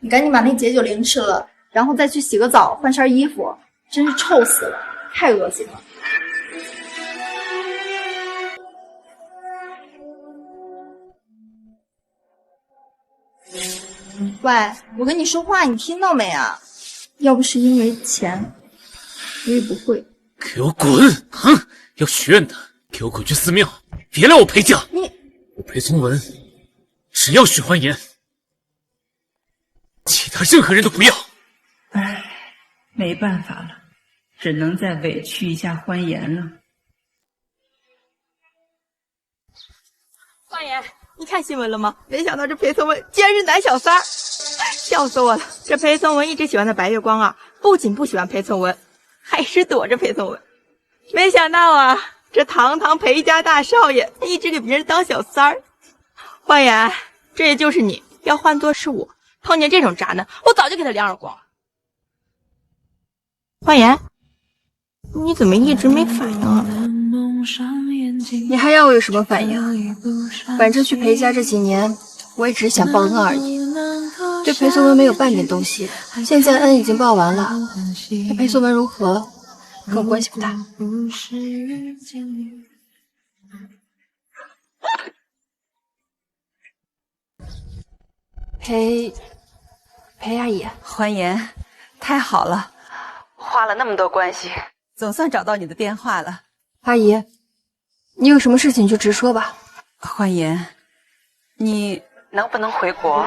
你赶紧把那解酒灵吃了，然后再去洗个澡，换身衣服，真是臭死了，太恶心了。喂，我跟你说话，你听到没啊？要不是因为钱，我也不会。给我滚！哼，要许愿的，给我滚去寺庙，别来我裴家。我裴松文只要许欢颜，其他任何人都不要。唉，没办法了，只能再委屈一下欢颜了。欢颜，你看新闻了吗？没想到这裴松文竟然是男小三儿，笑死我了！这裴松文一直喜欢的白月光啊，不仅不喜欢裴松文，还是躲着裴松文。没想到啊，这堂堂裴家大少爷一直给别人当小三儿。欢颜，这也就是你，要换作是我，碰见这种渣男，我早就给他2耳光了。欢颜，你怎么一直没反应啊？你还要我有什么反应？反正去裴家这几年，我也只是想报恩而已，对裴松文没有半点动心。现在恩已经报完了，那裴松文如何，跟我关系不大。裴阿姨，欢颜，太好了，花了那么多关系，总算找到你的电话了。阿姨，你有什么事情就直说吧。欢颜，你能不能回国？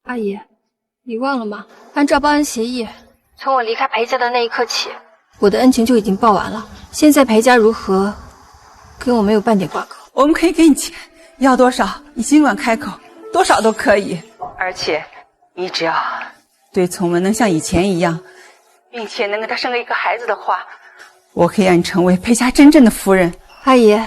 阿姨，你忘了吗？按照报恩协议，从我离开裴家的那一刻起，我的恩情就已经报完了。现在裴家如何，跟我没有半点挂钩。我们可以给你钱，要多少你尽管开口，多少都可以。而且你只要对从文能像以前一样，并且能给他生一个孩子的话，我可以让你成为裴家真正的夫人。阿姨，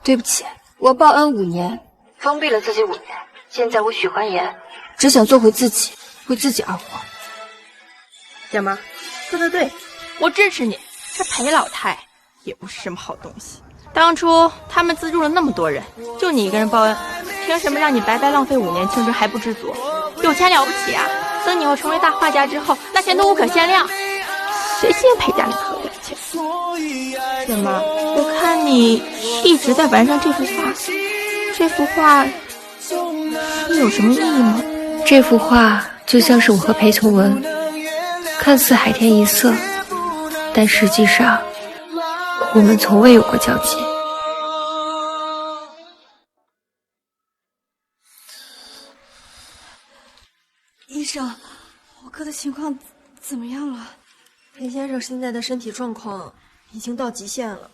对不起，我报恩5年，封闭了自己5年。现在我许欢颜，只想做回自己，为自己而活。姐们儿，说得对，我支持你。这裴老太也不是什么好东西。当初他们资助了那么多人，就你一个人报恩，凭什么让你白白浪费5年青春还不知足？有钱了不起啊！等你以后成为大画家之后，那钱都无可限量。谁信裴家那可怜钱？姐们儿，我看你一直在玩上这幅画，这幅画是有什么意义吗？这幅画就像是我和裴从文，看似海天一色，但实际上我们从未有过交集。医生，我哥的情况怎么样了？裴先生现在的身体状况已经到极限了，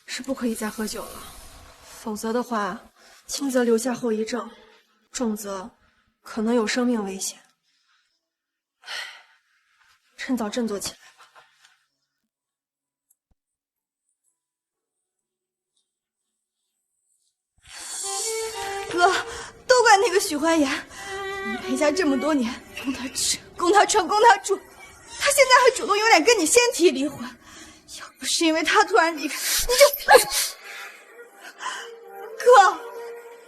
是不可以再喝酒了，否则的话，轻则留下后遗症，重则可能有生命危险。唉，趁早振作起来吧。哥，都怪那个许欢颜，我们裴家这么多年，供他吃，供他穿，供他住，他现在还主动有脸跟你先提离婚。要不是因为他突然离开，你就……哥，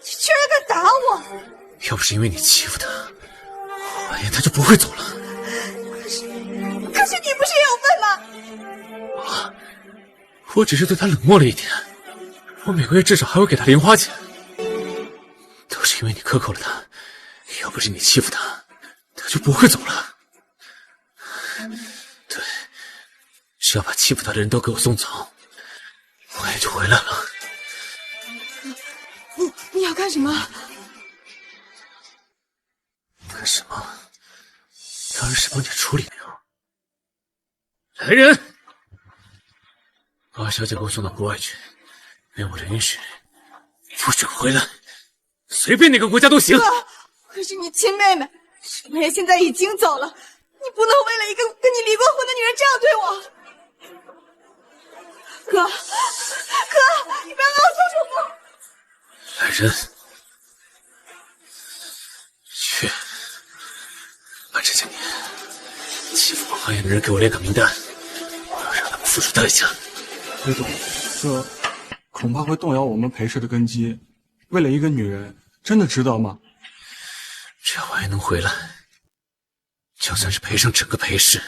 你居然敢打我！要不是因为你欺负他，欢颜他就不会走了。可是你不是也有份吗？我只是对他冷漠了一点，我每个月至少还会给他零花钱。都是因为你克扣了他，要不是你欺负他，他就不会走了。对，只要把欺负他的人都给我送走，我也就回来了。你要干什么？干什么？当然是帮你处理了。来人，把小姐给我送到国外去，没有我的允许，不准回来。随便哪个国家都行。哥，可是你亲妹妹，水妹现在已经走了，你不能为了一个跟你离过婚的女人这样对我。哥，你不要让我做主妇。来人，去把这些年欺负我欢颜的人给我列个名单，我要让他们付出代价。裴总，这恐怕会动摇我们裴氏的根基。为了一个女人，真的值得吗？只要欢颜能回来，就算是赔上整个裴氏，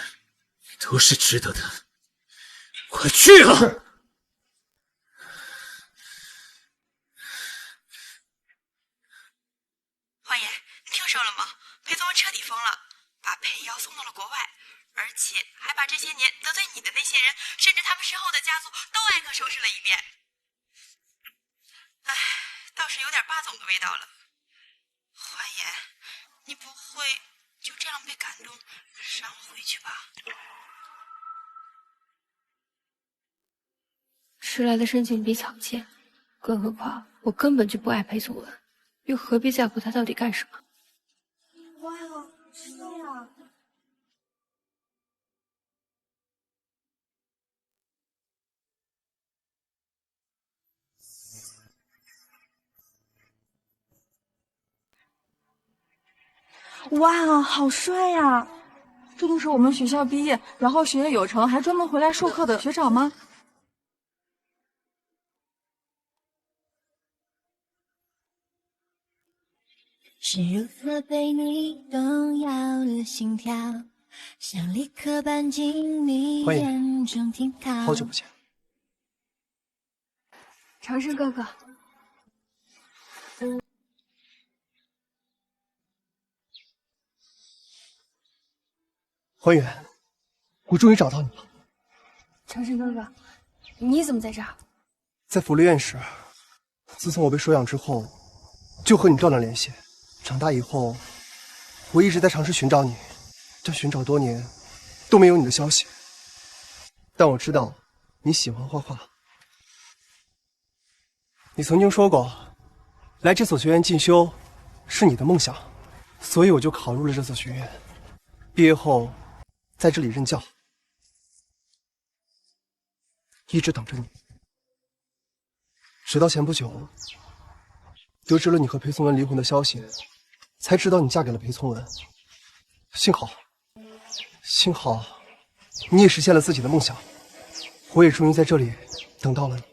都是值得的。快去啊！欢颜，你听说了吗？裴宗文彻底疯了，把裴瑶送到了国外，而且还把这些年得罪你的那些人，甚至他们身后的家族都挨个收拾了一遍。唉，倒是有点霸总的味道了。欢颜，你不会就这样被感动，让我回去吧？迟来的深情比草贱，更何况我根本就不爱裴宗文，又何必在乎他到底干什么？哇哦，是这样。哇哦，好帅呀！这就是我们学校毕业，然后学业有成，还专门回来授课的学长吗？是如何被你动摇了心跳，想立刻搬进你眼中停靠。好久不见，长生哥哥。欢颜，我终于找到你了。长生哥哥，你怎么在这儿？在福利院时，自从我被收养之后，就和你断了联系。长大以后，我一直在尝试寻找你，但寻找多年都没有你的消息。但我知道你喜欢画画，你曾经说过，来这所学院进修是你的梦想，所以我就考入了这所学院。毕业后，在这里任教，一直等着你。直到前不久，得知了你和裴从文离婚的消息，才知道你嫁给了裴从文。幸好，你也实现了自己的梦想，我也终于在这里等到了你。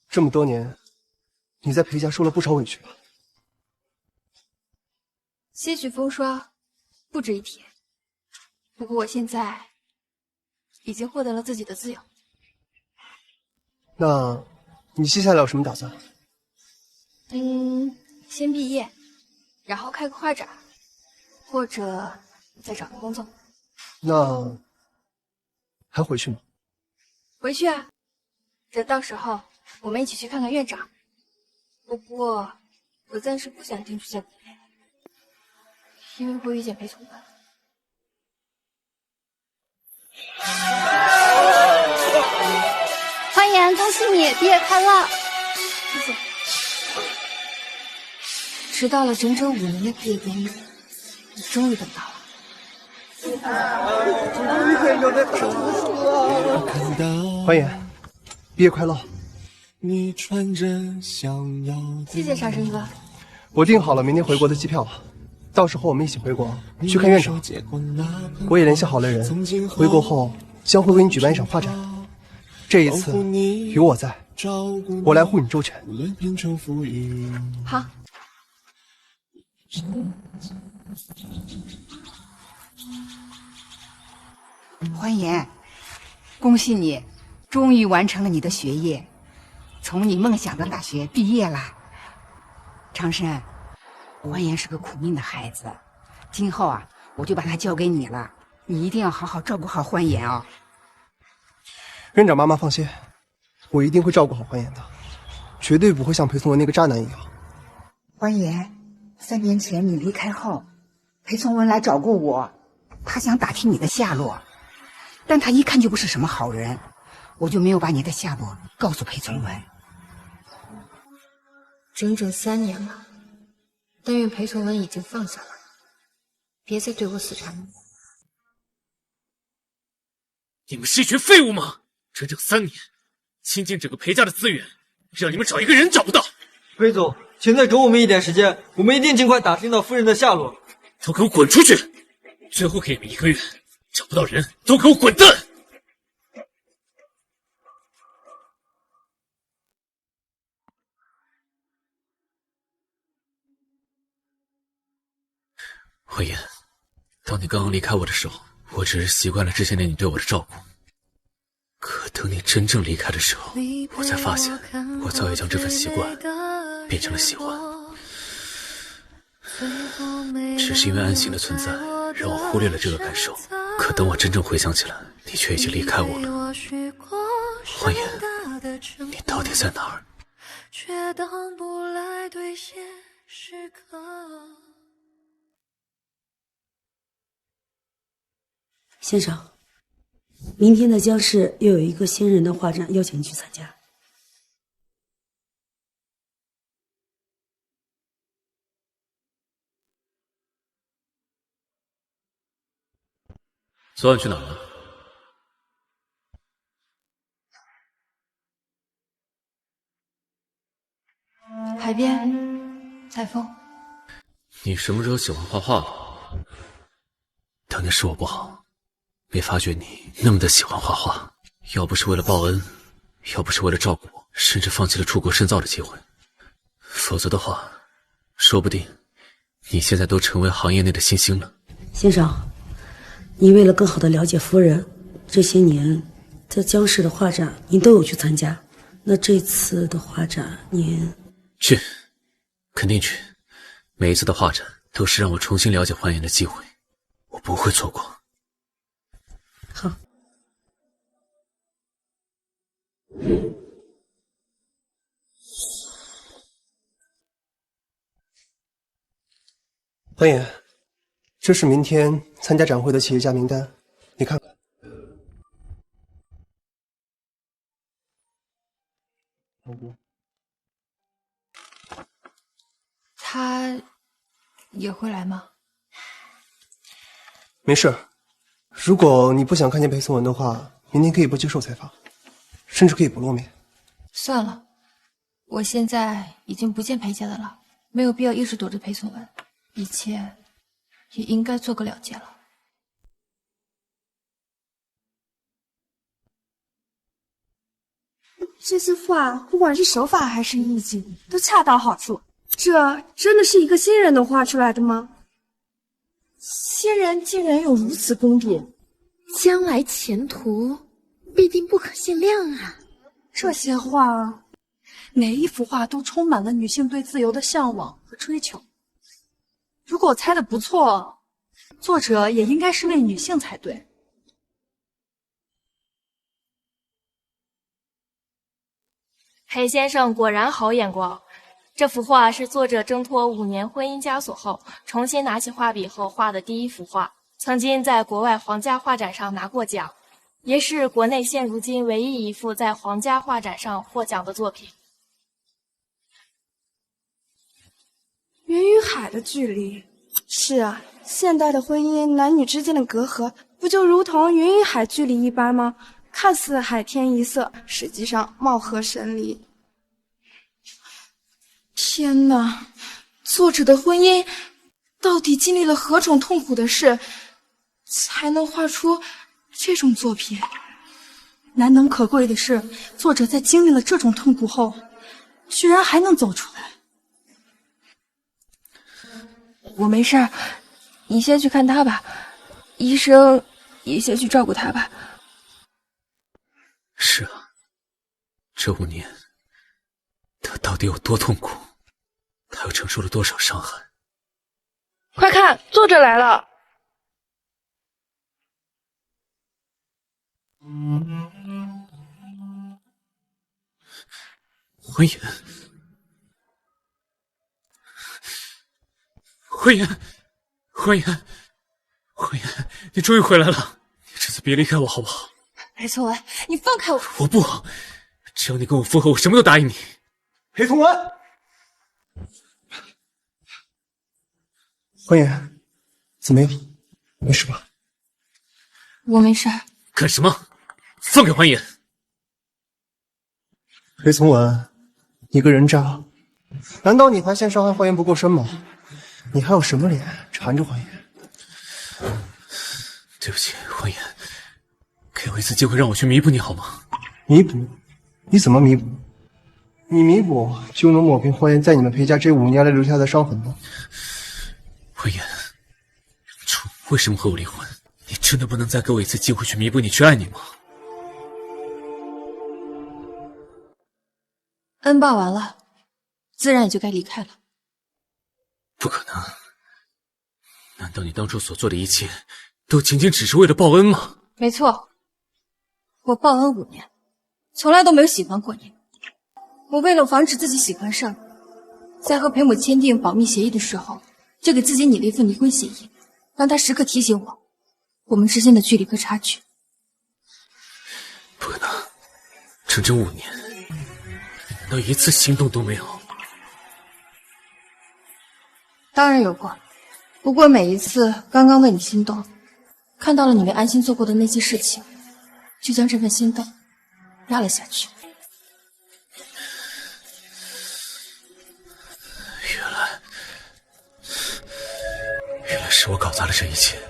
这么多年，你在裴家受了不少委屈吧？些许风霜，不值一提。不过我现在已经获得了自己的自由。那你接下来有什么打算？先毕业，然后开个画展，或者再找个工作。那还回去吗？回去啊，等到时候我们一起去看看院长。不过我暂时不想进去见因为会遇见裴从文。欢颜，恭喜你毕业快乐！谢谢。迟到了整整5年的毕业典礼，你终于等到了。欢颜，毕业快乐！谢谢沙生哥。我订好了明天回国的机票了，到时候我们一起回国去看院长。我也联系好了人，回国后将会为你举办一场画展。这一次有我在，我来护你周全。好。欢颜，恭喜你，终于完成了你的学业，从你梦想的大学毕业了。长生，欢颜是个苦命的孩子，今后啊，我就把他交给你了，你一定要好好照顾好欢颜哦。院长妈妈放心，我一定会照顾好欢颜的，绝对不会像裴从文那个渣男一样。欢颜，3年前你离开后，裴从文来找过我，他想打听你的下落，但他一看就不是什么好人，我就没有把你的下落告诉裴从文。整整3年了，但愿裴从文已经放下了，别再对我死缠烂打。你们是一群废物吗？整整3年，倾尽整个裴家的资源，让你们找一个人找不到。裴总，请再给我们一点时间，我们一定尽快打听到夫人的下落。都给我滚出去！最后给你们1个月，找不到人都给我滚蛋！欢颜，当你刚刚离开我的时候，我只是习惯了这些年你对我的照顾。可等你真正离开的时候，我才发现，我早已将这份习惯变成了喜欢。只是因为安心的存在，让我忽略了这个感受。可等我真正回想起来，你却已经离开我了。欢颜，你到底在哪儿？却等不来兑现时刻。先生，明天的江市又有一个新人的画展，邀请你去参加。昨晚去哪儿了？海边，采风。你什么时候喜欢画画了？当年是我不好，没发觉你那么的喜欢画画。要不是为了报恩，要不是为了照顾我，甚至放弃了出国深造的机会，否则的话，说不定你现在都成为行业内的新星了。先生，你为了更好的了解夫人，这些年在江市的画展您都有去参加，那这次的画展您去，肯定去。每一次的画展都是让我重新了解欢颜的机会，我不会错过。好。欢颜，这是明天参加展会的企业家名单，你看看。他也会来吗？没事，如果你不想看见裴从文的话，明天可以不接受采访，甚至可以不露面。算了，我现在已经不见裴家的了，没有必要一直躲着裴从文，一切也应该做个了结了。这些画，不管是手法还是意境，都恰到好处。这真的是一个新人能画出来的吗？新人竟然有如此功底，将来前途必定不可限量啊！这些画，每一幅画都充满了女性对自由的向往和追求。如果我猜的不错，作者也应该是位女性才对。裴先生果然好眼光，这幅画是作者挣脱5年婚姻枷锁后，重新拿起画笔后画的第一幅画，曾经在国外皇家画展上拿过奖，也是国内现如今唯一一幅在皇家画展上获奖的作品。云与海的距离。是啊，现代的婚姻，男女之间的隔阂，不就如同云与海距离一般吗？看似海天一色，实际上貌合神离。天哪，作者的婚姻到底经历了何种痛苦的事，才能画出这种作品？难能可贵的是，作者在经历了这种痛苦后，居然还能走出来。我没事儿，你先去看他吧，医生也先去照顾他吧。是啊，这5年，他到底有多痛苦？他又承受了多少伤害？快看，作者来了！欢颜，欢颜，欢颜，欢颜，你终于回来了！你这次别离开我好不好？裴从文，你放开我！我不，只要你跟我复合，我什么都答应你。裴从文，欢颜，怎么样？没事吧？我没事。干什么？放开欢颜！裴从文，你个人渣，难道你还嫌伤害欢颜不够深吗？你还有什么脸缠着欢颜？对不起，欢颜，给我一次机会让我去弥补你好吗？弥补？你怎么弥补？你弥补就能抹平欢颜在你们裴家这5年来留下的伤痕吗？欢颜，楚为什么和我离婚？你真的不能再给我一次机会去弥补你，去爱你吗？恩报完了，自然也就该离开了。不可能！难道你当初所做的一切，都仅仅只是为了报恩吗？没错，我报恩5年，从来都没有喜欢过你。我为了防止自己喜欢上你，在和裴母签订保密协议的时候，就给自己拟了一份离婚协议，让他时刻提醒我们之间的距离和差距。不可能，整整5年，难道一次心动都没有？当然有过，不过每一次刚刚为你心动，看到了你为安心做过的那些事情，就将这份心动压了下去。原来是我搞砸了这一切。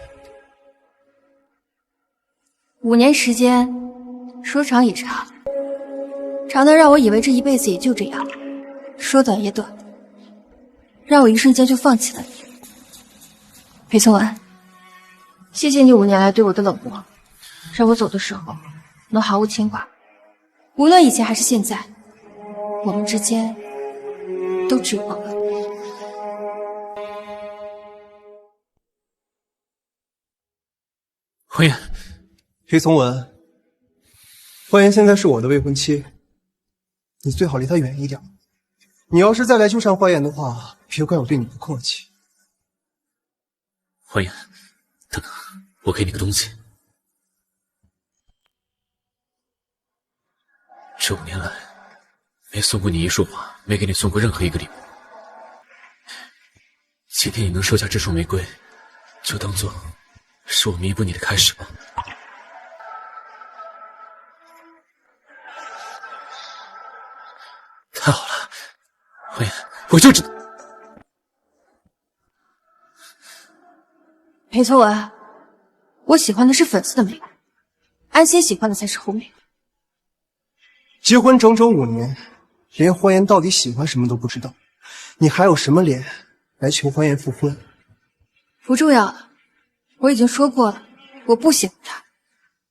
5年时间，说长也长，长的让我以为这一辈子也就这样；说短也短，让我一瞬间就放弃了你。裴从文，谢谢你5年来对我的冷漠，让我走的时候能毫无牵挂。无论以前还是现在，我们之间都只有报恩。欢颜，裴从文，欢颜现在是我的未婚妻，你最好离她远一点。你要是再来纠缠欢颜的话，别怪我对你不客气。欢颜，等等，我给你个东西。这5年来，没送过你一束花，没给你送过任何一个礼物。今天你能收下这束玫瑰，就当做是我弥补你的开始吧。太好了，欢颜，我就知道。裴从文，我喜欢的是粉色的玫瑰，安心喜欢的才是红玫瑰。结婚整整5年，连欢颜到底喜欢什么都不知道，你还有什么脸来求欢颜复婚？不重要了，我已经说过了，我不喜欢他，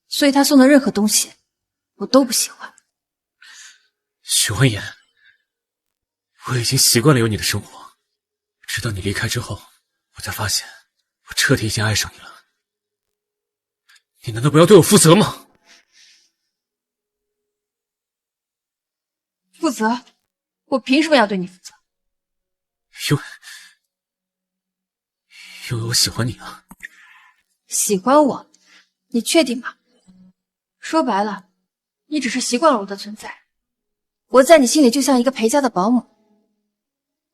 所以他送的任何东西我都不喜欢。许欢颜，我已经习惯了有你的生活，直到你离开之后，我才发现我彻底已经爱上你了。你难道不要对我负责吗？负责？我凭什么要对你负责？因为我喜欢你啊。喜欢我？你确定吗？说白了，你只是习惯了我的存在。我在你心里就像一个陪嫁的保姆。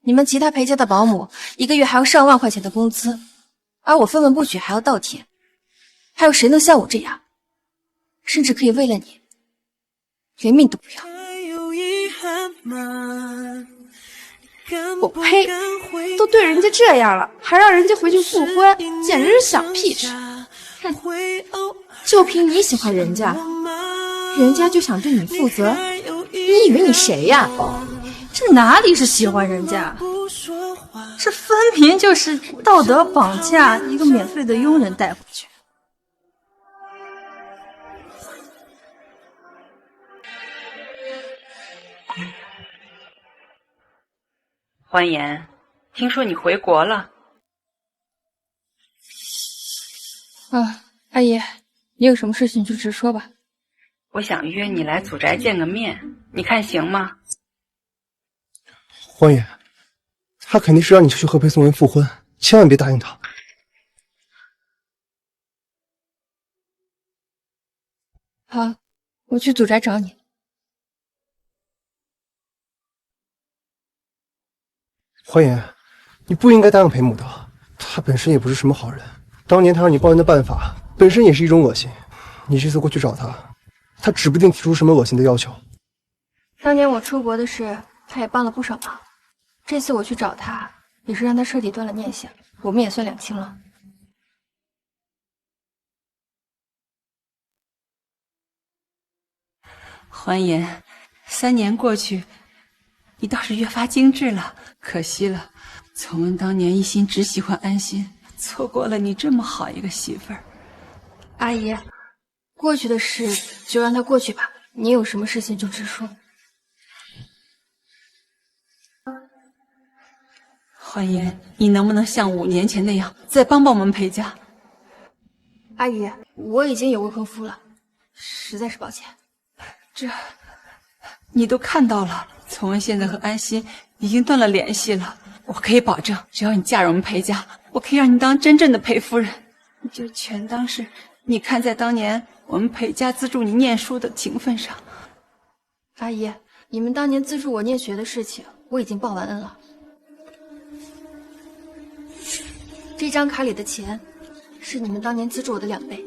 你们其他陪嫁的保姆一个月还要上万块钱的工资，而我分文不取还要倒贴。还有谁能像我这样，甚至可以为了你连命都不要？我呸！都对人家这样了，还让人家回去复婚，简直是想屁事！哼，就凭你喜欢人家，人家就想对你负责？你以为你谁呀？这哪里是喜欢人家，这分明就是道德绑架一个免费的佣人带回去。欢颜，听说你回国了。阿姨，你有什么事情就直说吧。我想约你来祖宅见个面，你看行吗？欢颜，他肯定是让你去和裴松文复婚，千万别答应他。好，我去祖宅找你。欢颜，你不应该答应裴母的，他本身也不是什么好人。当年他让你报恩的办法，本身也是一种恶心。你这次过去找他，他指不定提出什么恶心的要求。当年我出国的事，他也帮了不少忙。这次我去找他，也是让他彻底断了念想，我们也算两清了。欢颜，3年过去，你倒是越发精致了。可惜了，从文当年一心只喜欢安心，错过了你这么好一个媳妇儿。阿姨，过去的事就让它过去吧，你有什么事情就直说。欢颜，你能不能像5年前那样，再帮帮我们裴家？阿姨，我已经有未婚夫了，实在是抱歉。这，你都看到了，从文现在和安心已经断了联系了。我可以保证，只要你嫁入我们裴家，我可以让你当真正的裴夫人。你就全当是你看在当年我们裴家资助你念书的情分上。阿姨，你们当年资助我念学的事情，我已经报完恩了。这张卡里的钱是你们当年资助我的2倍，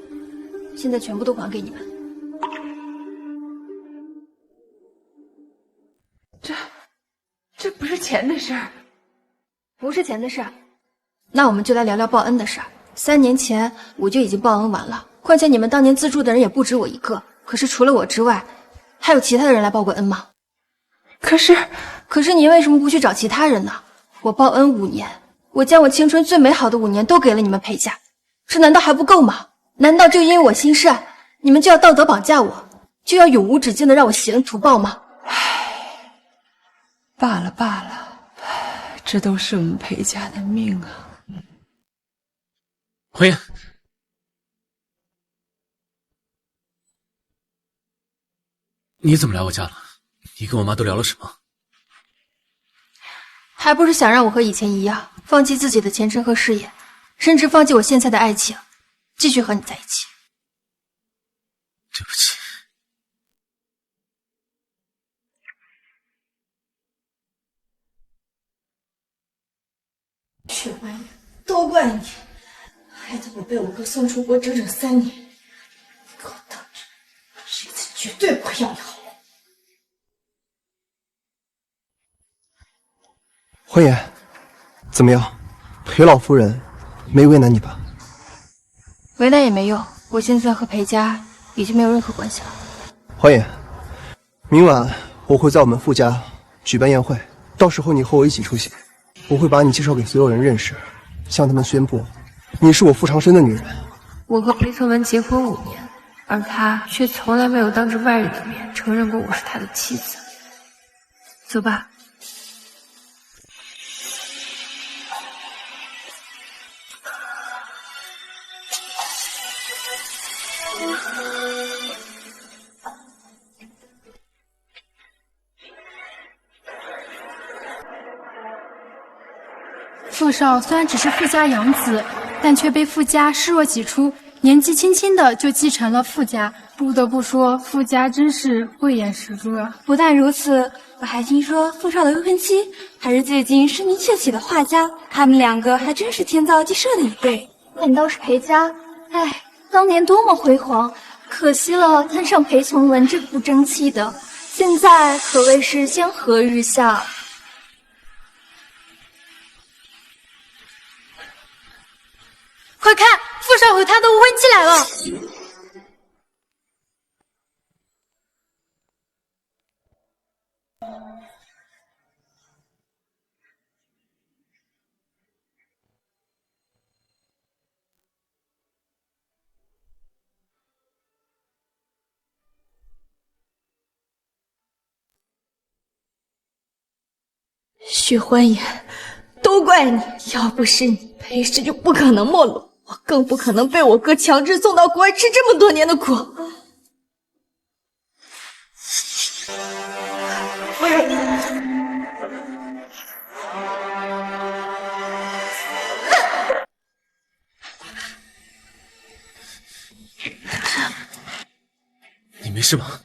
现在全部都还给你们。这不是钱的事儿，不是钱的事儿。那我们就来聊聊报恩的事儿。3年前我就已经报恩完了，况且你们当年资助的人也不止我一个。可是除了我之外，还有其他的人来报过恩吗？可是你为什么不去找其他人呢？我报恩5年，我将我青春最美好的5年都给了你们裴家，这难道还不够吗？难道就因为我心善，你们就要道德绑架我，就要永无止境的让我洗恩图报吗？罢了罢了，这都是我们裴家的命啊。欢颜，你怎么来我家了？你跟我妈都聊了什么？还不是想让我和以前一样，放弃自己的前程和事业，甚至放弃我现在的爱情，继续和你在一起。对不起。血欢颜，都怪你，害得我被我哥送出国整整3年。给我等着，这次绝对不会要你好过。欢颜，怎么样？裴老夫人没为难你吧？为难也没用，我现在和裴家已经没有任何关系了。欢颜，明晚我会在我们傅家举办宴会，到时候你和我一起出席。我会把你介绍给所有人认识，向他们宣布，你是我傅长生的女人。我和裴从文结婚5年，而他却从来没有当着外人的面承认过我是他的妻子。走吧。少虽然只是富家养子，但却被富家视若己出，年纪轻轻的就继承了富家。不得不说，富家真是慧眼识珠。不但如此，我还听说富少的未婚妻还是最近声名鹊起的画家，他们两个还真是天造地设的一对。反倒是裴家，哎，当年多么辉煌，可惜了摊上裴从文这个不争气的，现在可谓是江河日下。快看，富少和他的未婚妻来了。许欢颜，都怪你！要不是你，裴氏就不可能没落，我更不可能被我哥强制送到国外吃这么多年的苦。夫人，你没事吗？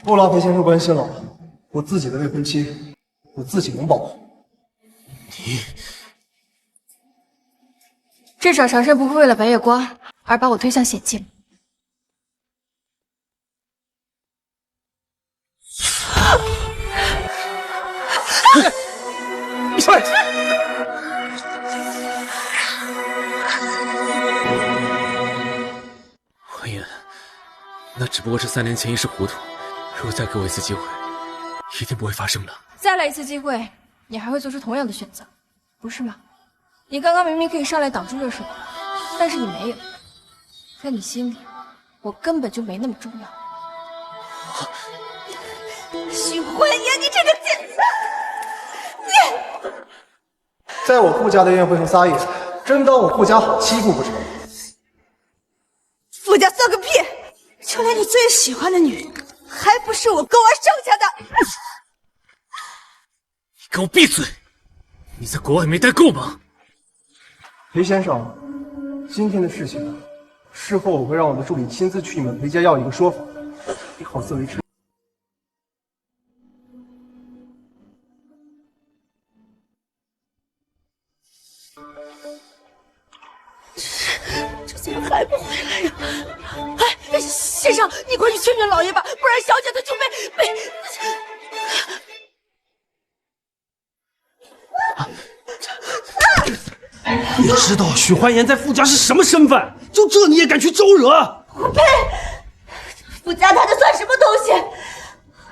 不劳裴先生关心了，我自己的未婚妻，我自己能保护。你至少长生不会为了白月光而把我推向险境。欢颜，那只不过是3年前一时糊涂，如果再给我一次机会，一定不会发生的。再来一次机会，你还会做出同样的选择，不是吗？你刚刚明明可以上来挡住热水的，但是你没有。在你心里，我根本就没那么重要。许欢颜，你这个贱人！你在我傅家的宴会上撒野，真当我傅家好欺负不成？傅家算个屁！就连你最喜欢的女人，还不是我勾儿生下的！你给我闭嘴！你在国外没待够吗？裴先生，今天的事情，事后我会让我的助理亲自去你们裴家要一个说法，你好自为之。这怎么还不回来呀？哎，先生，你快去劝劝老爷吧，不然小姐她就被……你知道许欢颜在傅家是什么身份？就这你也敢去招惹？我呸！傅家他这算什么东西？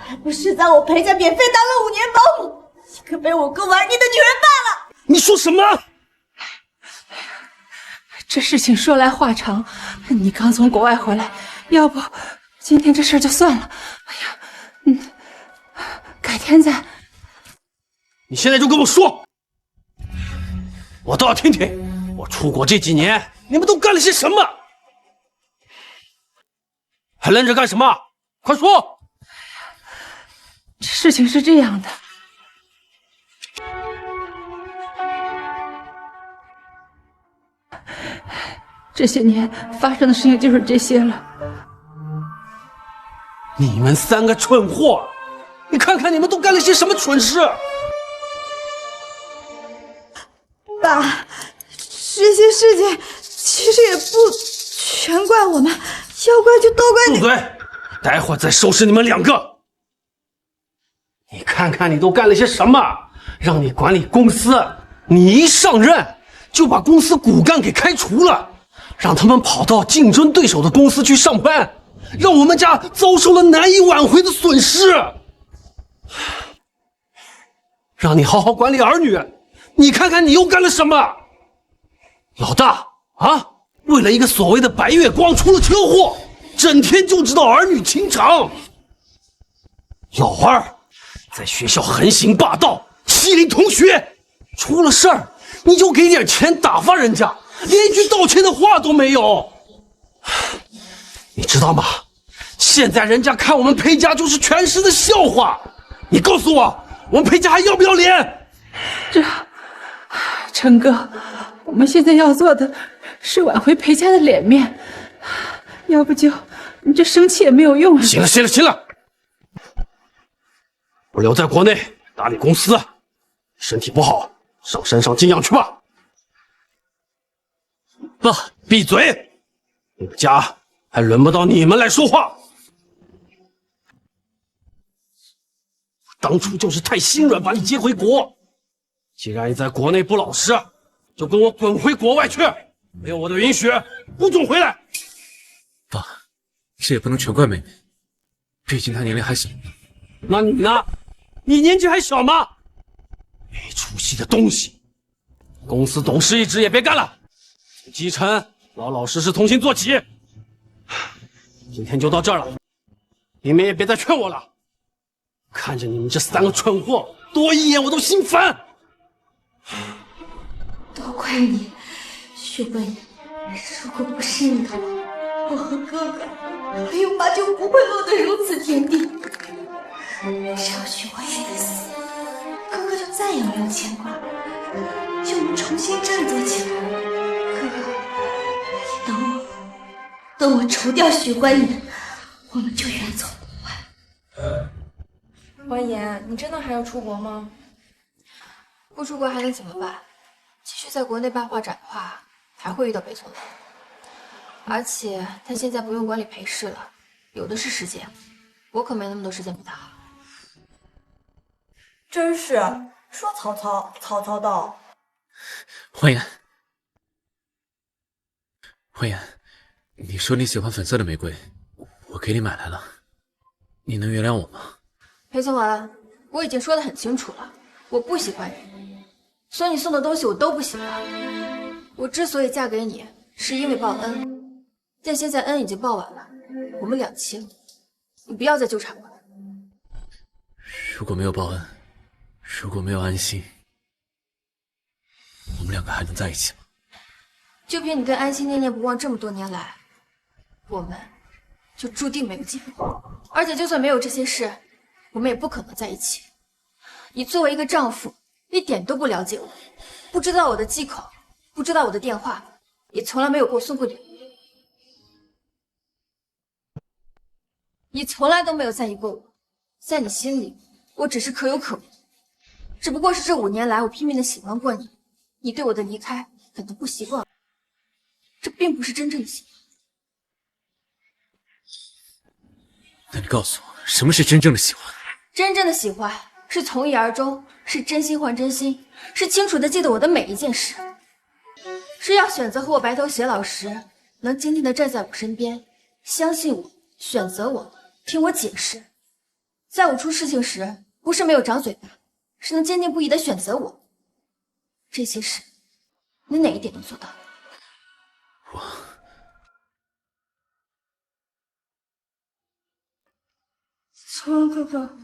还不是在我裴家免费当了5年保姆，一个被我哥玩腻的女人罢了。你说什么？这事情说来话长，你刚从国外回来，要不今天这事就算了。哎呀，改天再。你现在就跟我说，我倒要听听，我出国这几年你们都干了些什么？还愣着干什么？快说！这事情是这样的。这些年发生的事情就是这些了。你们3个蠢货，你看看你们都干了些什么蠢事！爸，这些事情其实也不全怪我们，要怪就都怪你。住嘴！待会儿再收拾你们2个。你看看你都干了些什么，让你管理公司，你一上任就把公司骨干给开除了，让他们跑到竞争对手的公司去上班，让我们家遭受了难以挽回的损失。让你好好管理儿女，你看看你又干了什么？老大啊，为了一个所谓的白月光出了车祸，整天就知道儿女情长。老二在学校横行霸道，欺凌同学，出了事儿你就给点钱打发人家，连一句道歉的话都没有。你知道吗？现在人家看我们裴家就是全市的笑话，你告诉我，我们裴家还要不要脸？成哥，我们现在要做的是挽回裴家的脸面，要不就你这生气也没有用啊！行了，我留在国内打理公司，身体不好上山上静养去吧。爸，闭嘴！你们家还轮不到你们来说话。当初就是太心软，把你接回国。既然你在国内不老实，就跟我滚回国外去，没有我的允许，不准回来。爸，这也不能全怪妹妹，毕竟她年龄还小。那你呢？你年纪还小吗？没出息的东西！公司董事一职也别干了，从基层老老实实从新做起。今天就到这儿了，你们也别再劝我了。看着你们这3个蠢货，多一眼我都心烦。多亏你，雪薇，如果不是你，我和哥哥还有妈就不会落得如此田地。只要许欢颜一死，哥哥就再也没有牵挂，就能重新振作起来。哥哥，你等我除掉许欢颜，我们就远走国外。欢颜，你真的还要出国吗？不出国还能怎么办？继续在国内办画展的话，还会遇到裴从文。而且他现在不用管理裴氏了，有的是时间，我可没那么多时间陪他。真是说曹操，曹操到。欢颜，你说你喜欢粉色的玫瑰，我给你买来了，你能原谅我吗？裴从文，我已经说得很清楚了，我不喜欢你，所以你送的东西我都不喜欢。我之所以嫁给你，是因为报恩，但现在恩已经报完了，我们两清，你不要再纠缠我了。如果没有报恩，如果没有安心，我们2个还能在一起吗？就凭你跟安心念念不忘这么多年来，我们就注定没有结果。而且就算没有这些事，我们也不可能在一起。你作为一个丈夫，一点都不了解我，不知道我的忌口，不知道我的电话，也从来没有给我送过礼物。你从来都没有在意过我，在你心里，我只是可有可无。只不过是这5年来，我拼命的喜欢过你，你对我的离开感到不习惯，这并不是真正的喜欢。那你告诉我，什么是真正的喜欢？真正的喜欢是从一而终，是真心换真心，是清楚的记得我的每一件事，是要选择和我白头偕老时，能坚定的站在我身边，相信我，选择我，听我解释。在我出事情时，不是没有长嘴巴，是能坚定不移的选择我。这些事，你哪一点能做到？从文哥哥，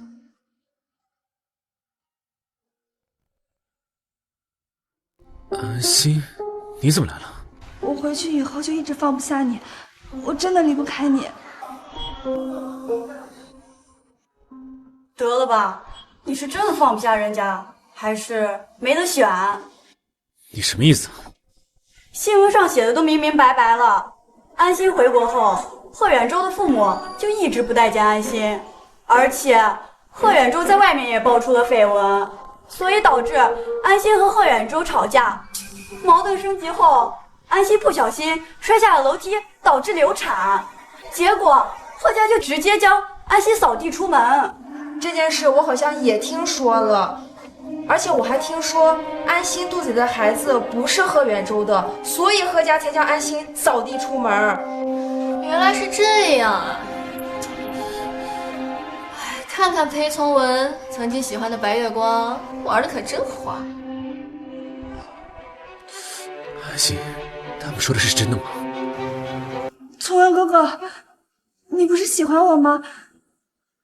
安心，你怎么来了？我回去以后就一直放不下你，我真的离不开你。得了吧，你是真的放不下人家，还是没得选？你什么意思啊？新闻上写的都明明白白了，安心回国后，贺远洲的父母就一直不待见安心，而且贺远洲在外面也爆出了绯闻，所以导致安心和贺远洲吵架，矛盾升级后，安心不小心摔下了楼梯，导致流产，结果贺家就直接将安心扫地出门。这件事我好像也听说了，而且我还听说安心肚子里的孩子不是贺远洲的，所以贺家才将安心扫地出门。原来是这样啊！看看裴从文曾经喜欢的白月光，玩的可真花。安心，他们说的是真的吗？从文哥哥，你不是喜欢我吗？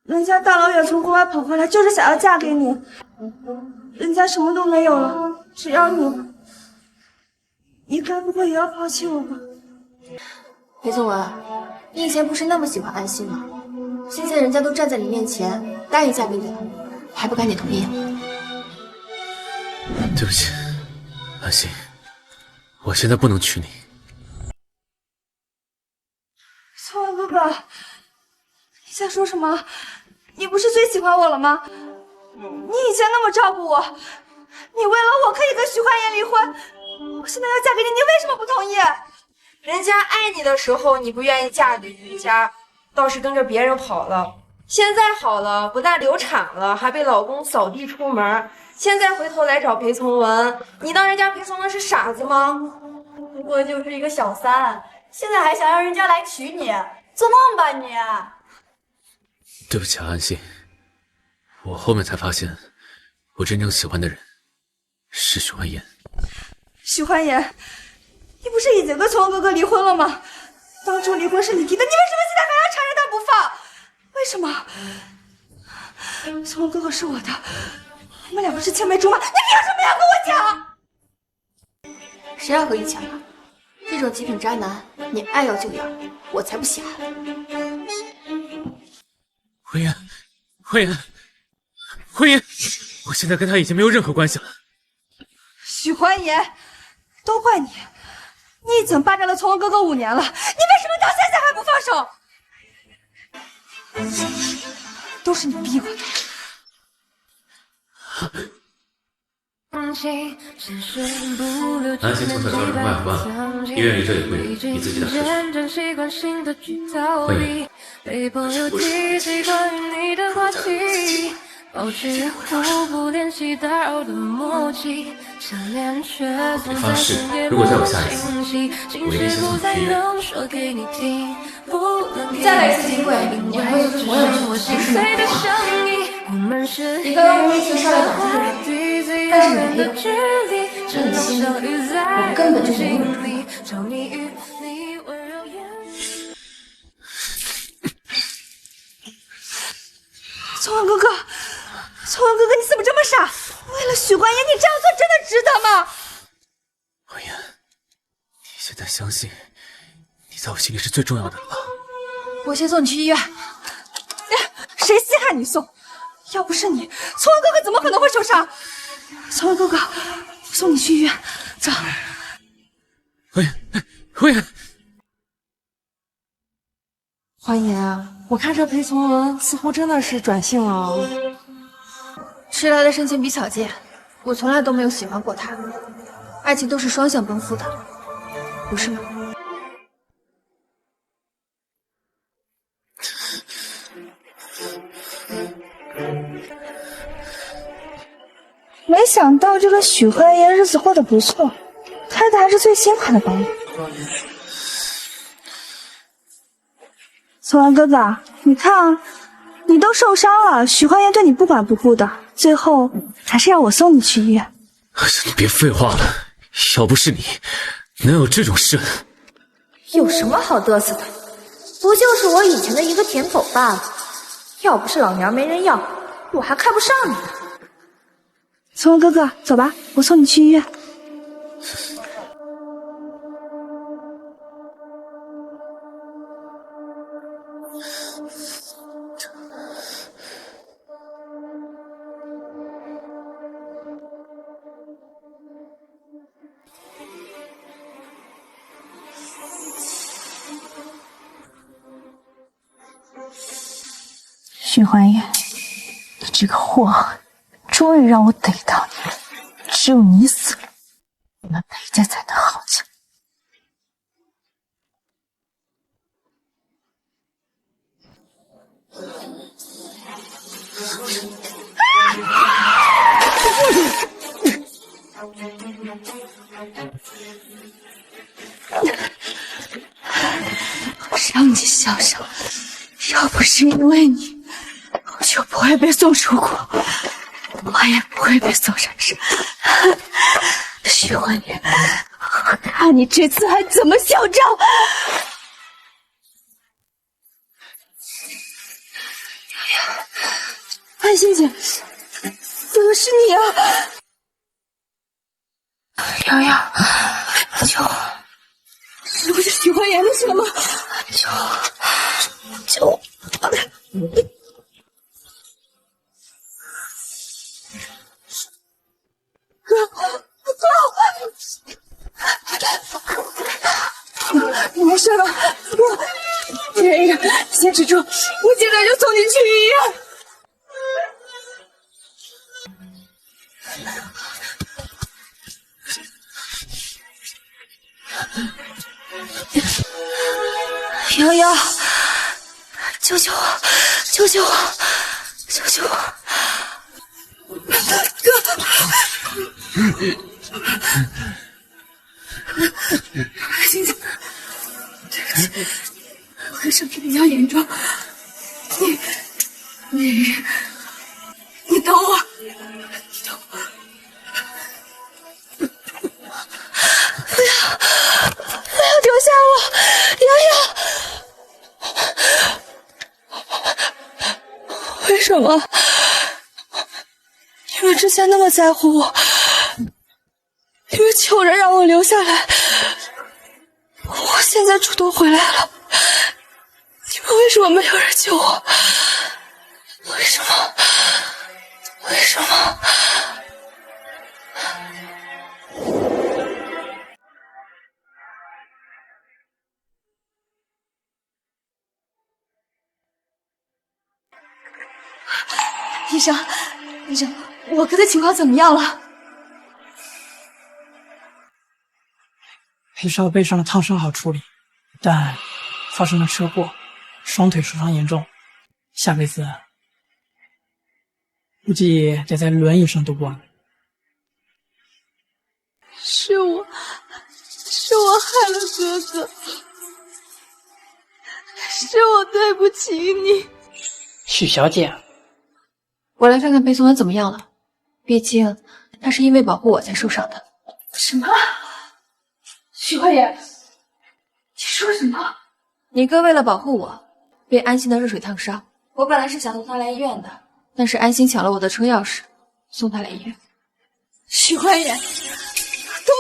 人家大老远从国外跑回来，就是想要嫁给你。人家什么都没有了，只要你，你该不会也要抛弃我吧？裴从文，你以前不是那么喜欢安心吗？现在人家都站在你面前，答应嫁给你了，还不赶紧同意？对不起，安心，我现在不能娶你。聪文哥哥，你在说什么？你不是最喜欢我了吗？你以前那么照顾我，你为了我可以跟许幻言离婚，我现在要嫁给你，你为什么不同意？人家爱你的时候，你不愿意嫁给人家，倒是跟着别人跑了。现在好了，不但流产了，还被老公扫地出门。现在回头来找裴从文，你当人家裴从文是傻子吗？不过就是一个小三，现在还想让人家来娶你，做梦吧你！对不起啊，安心，我后面才发现，我真正喜欢的人是许幻言。许幻言，你不是已经跟从文哥哥离婚了吗？当初离婚是你提的，你为什么现在还要缠着他不放？为什么？从文哥哥是我的，我们俩不是青梅竹马，你凭什么要跟我抢？谁要和你抢啊？这种极品渣男，你爱要就要，我才不稀罕。慧妍，慧妍，慧妍，我现在跟他已经没有任何关系了。许幻言，都怪你，你已经霸占了从文哥哥5年了，你为什么到现在还不放手？都是你逼我的。安心从小娇生惯养，医院离这里不远，你自己打车去。慧妍，被朋友提起关于你的话题，保持互不联系打扰的默契，想念却总在深夜不能清晰，心事不再能说给你听，不能再来一次机会，你还会跟所有人我心碎的声音。你刚刚微信刷了2个人，但是你没有，这你心里我根本就没有你。从文哥哥，从文哥哥，你怎么这么傻？为了许幻言，你这样做真的值得吗？慧妍，你现在相信你在我心里是最重要的了吧？我先送你去医院。谁稀罕你送？要不是你，从文哥哥怎么可能会受伤？从文哥哥，我送你去医院，走。慧妍，慧妍，幻言，我看这裴从文似乎真的是转性了。迟来的深情比草芥，我从来都没有喜欢过他。爱情都是双向奔赴的，不是吗？没想到这个许幻言日子过得不错，开的还是最新款的保姆。从文哥哥，你看啊，你都受伤了，许幻言对你不管不顾的，最后还是让我送你去医院。你别废话了，要不是你，能有这种事？有什么好嘚瑟的？不就是我以前的一个舔狗罢了。要不是老娘没人要，我还看不上你呢。从文哥哥，走吧，我送你去医院。许幻言，你这个祸害，终于让我逮到你了。只有你死了，我们裴家才能好起来。让你笑笑，要不是因为你，我就不会被送出国，我也不会被送上山。许幻言，我看你这次还怎么嚣张！安心姐，怎么是你啊？瑶瑶，救我！这不是许幻言的事吗？救我！你没事吧？不，忍一忍，先止住，我现在就送你去医院。瑶瑶，救救我！救救我！救救我！星星，对不起，我的伤势比较严重，你等我，你等我。不要丢下我，瑶瑶！为什么？你们之前那么在乎我，你们求着让我留下来，我现在主动回来了，你们为什么没有人救我？为什么？为什么？医生，我哥的情况怎么样了？裴少背上的烫伤好处理，但发生了车祸，双腿受伤严重，下辈子估计得在轮椅上度过了。是我害了哥哥，是我对不起你。许小姐，我来看看裴松文怎么样了，毕竟他是因为保护我才受伤的。什么？许慧妍，你说什么？你哥为了保护我，被安心的热水烫伤。我本来是想送他来医院的，但是安心抢了我的车钥匙，送他来医院。许慧妍，都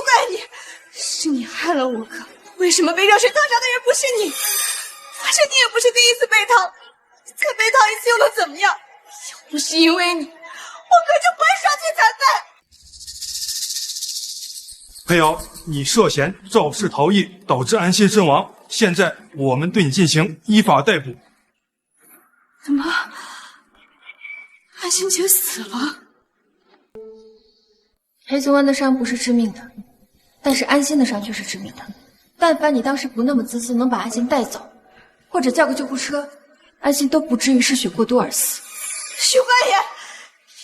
怪你，是你害了我哥。为什么被热水烫伤的人不是你？反正你也不是第一次被烫，再被烫一次又能怎么样？要不是因为你，我哥就不会双腿残废。裴瑶，你涉嫌肇事逃逸，导致安心身亡，现在我们对你进行依法逮捕。怎么，安心姐死了？裴松安的伤不是致命的，但是安心的伤却是致命的。但凡你当时不那么自私，能把安心带走，或者叫个救护车，安心都不至于失血过多而死。许幻言，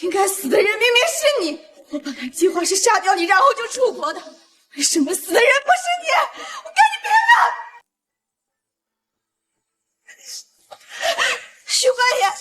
应该死的人明明是你。我本来计划是杀掉你，然后就出国的。为什么死的人不是你？我跟你拼了！许幻言，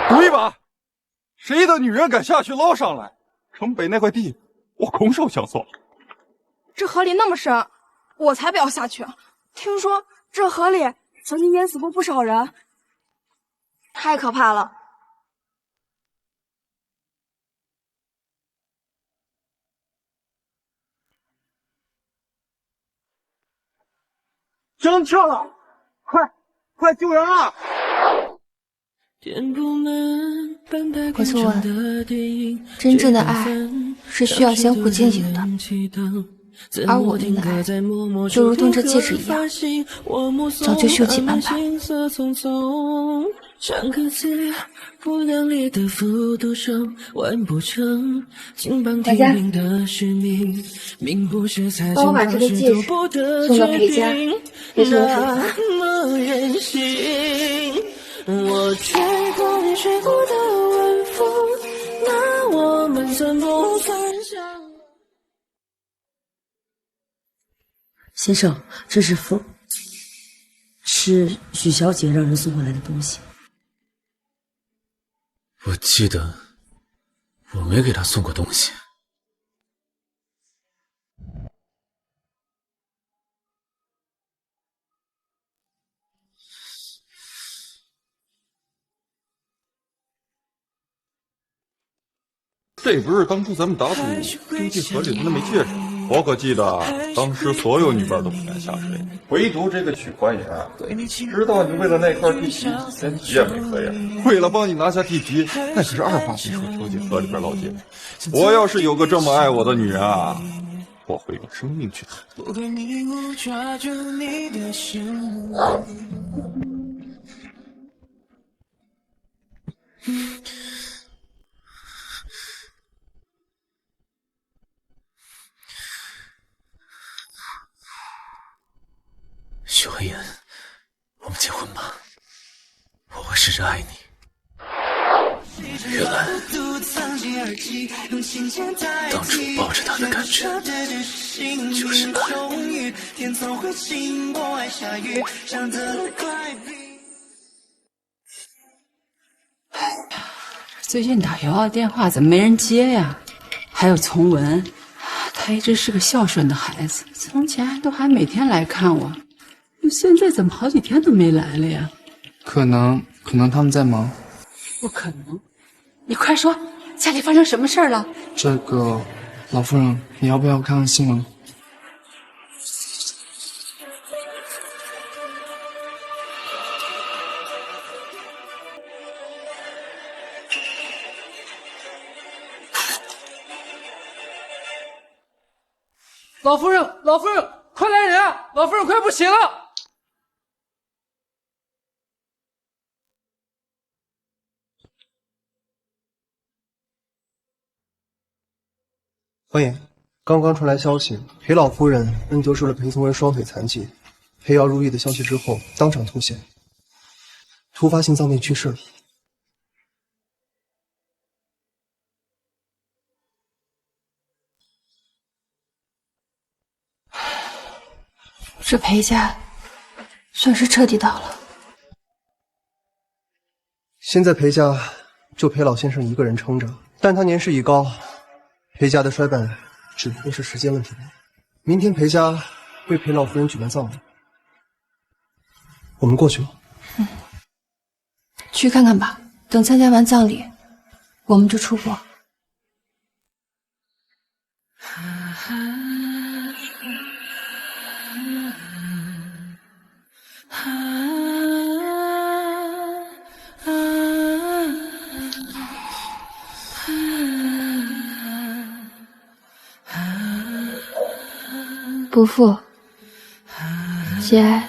赌一把，谁的女人敢下去捞上来？城北那块地，我空手相送。这河里那么深，我才不要下去。听说这河里曾经淹死过不少人，太可怕了。真跳了，快救人啊！裴松文，真正的爱是需要相互经营的，而我对你的爱就如同这戒指一样，早就锈迹斑斑。上个字不量力的幅度上完不成，金榜题名的是你，命不是才帮我把这个戒指送到裴家，别送我手上。那么任性，我吹过你吹过的晚风，那我们怎不分享？先生，这是是许小姐让人送回来的东西。我记得我没给她送过东西。这不是当初咱们打赌丢进河里的那枚戒指？我可记得，当时所有女伴都不敢下水，唯独这个许欢颜，知道你为了那块地皮连皮也没合呀。为了帮你拿下地皮，那可是二话不说跳进河里边捞金。我要是有个这么爱我的女人啊，我会用生命去换。许欢颜，我们结婚吧，我会试着爱你。原来当初抱着他的感觉就是爱。最近打瑶瑶电话怎么没人接呀？还有从文，他一直是个孝顺的孩子，从前都还每天来看我。现在怎么好几天都没来了呀？可能他们在忙。不可能！你快说，家里发生什么事儿了？这个，老夫人，你要不要看看新闻？老夫人，快来人啊！老夫人快不行了！欢颜，刚刚传来消息，裴老夫人因得知了裴从文双腿残疾、裴瑶如意的消息之后，当场吐血，突发心脏病去世了。这裴家算是彻底倒了。现在裴家就裴老先生一个人撑着，但他年事已高，裴家的衰败只不过是时间问题。明天裴家为裴老夫人举办葬礼，我们过去吧。去看看吧。等参加完葬礼，我们就出国。伯父，节哀。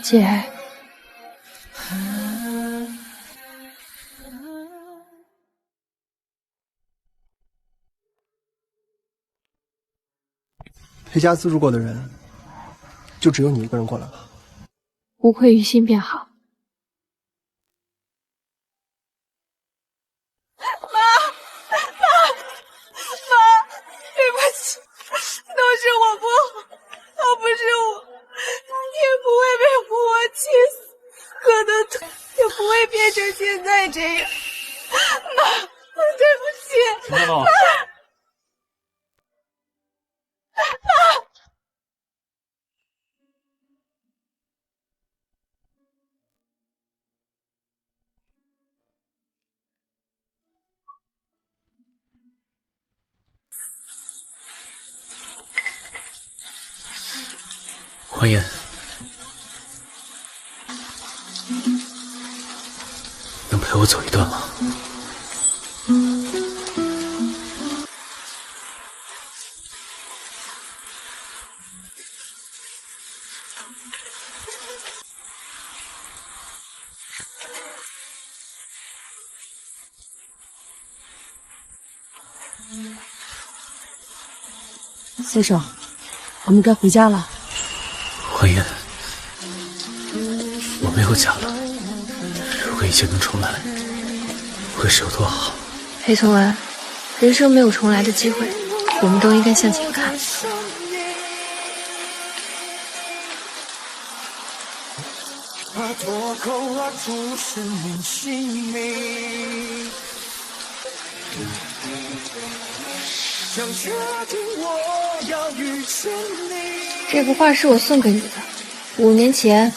节哀。裴家资助过的人，就只有你一个人过来了。无愧于心便好。妈，对不起，都是我不好，要不是我，你也不会被我气死，可能也不会变成现在这样。妈，对不起。怎么了？欢颜，能陪我走一段吗？先生，我们该回家了。欢颜，我没有假了。如果一切能重来，会是有多好？裴从文，人生没有重来的机会，我们都应该向前看。怕脱口而出是你姓名，想确定我要遇见你。这幅画是我送给你的，5年前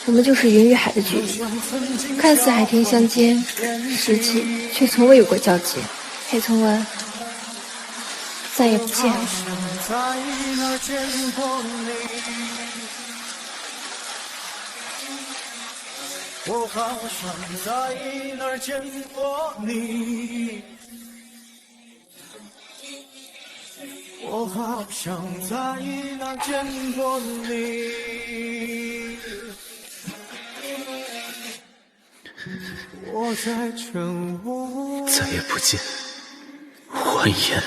我们就是云与海的距离，看似海天相间，实际却从未有过交集。裴从文，再也不见了。我好像在哪儿见过你，我好像在哪儿见过你，再也不见，欢颜。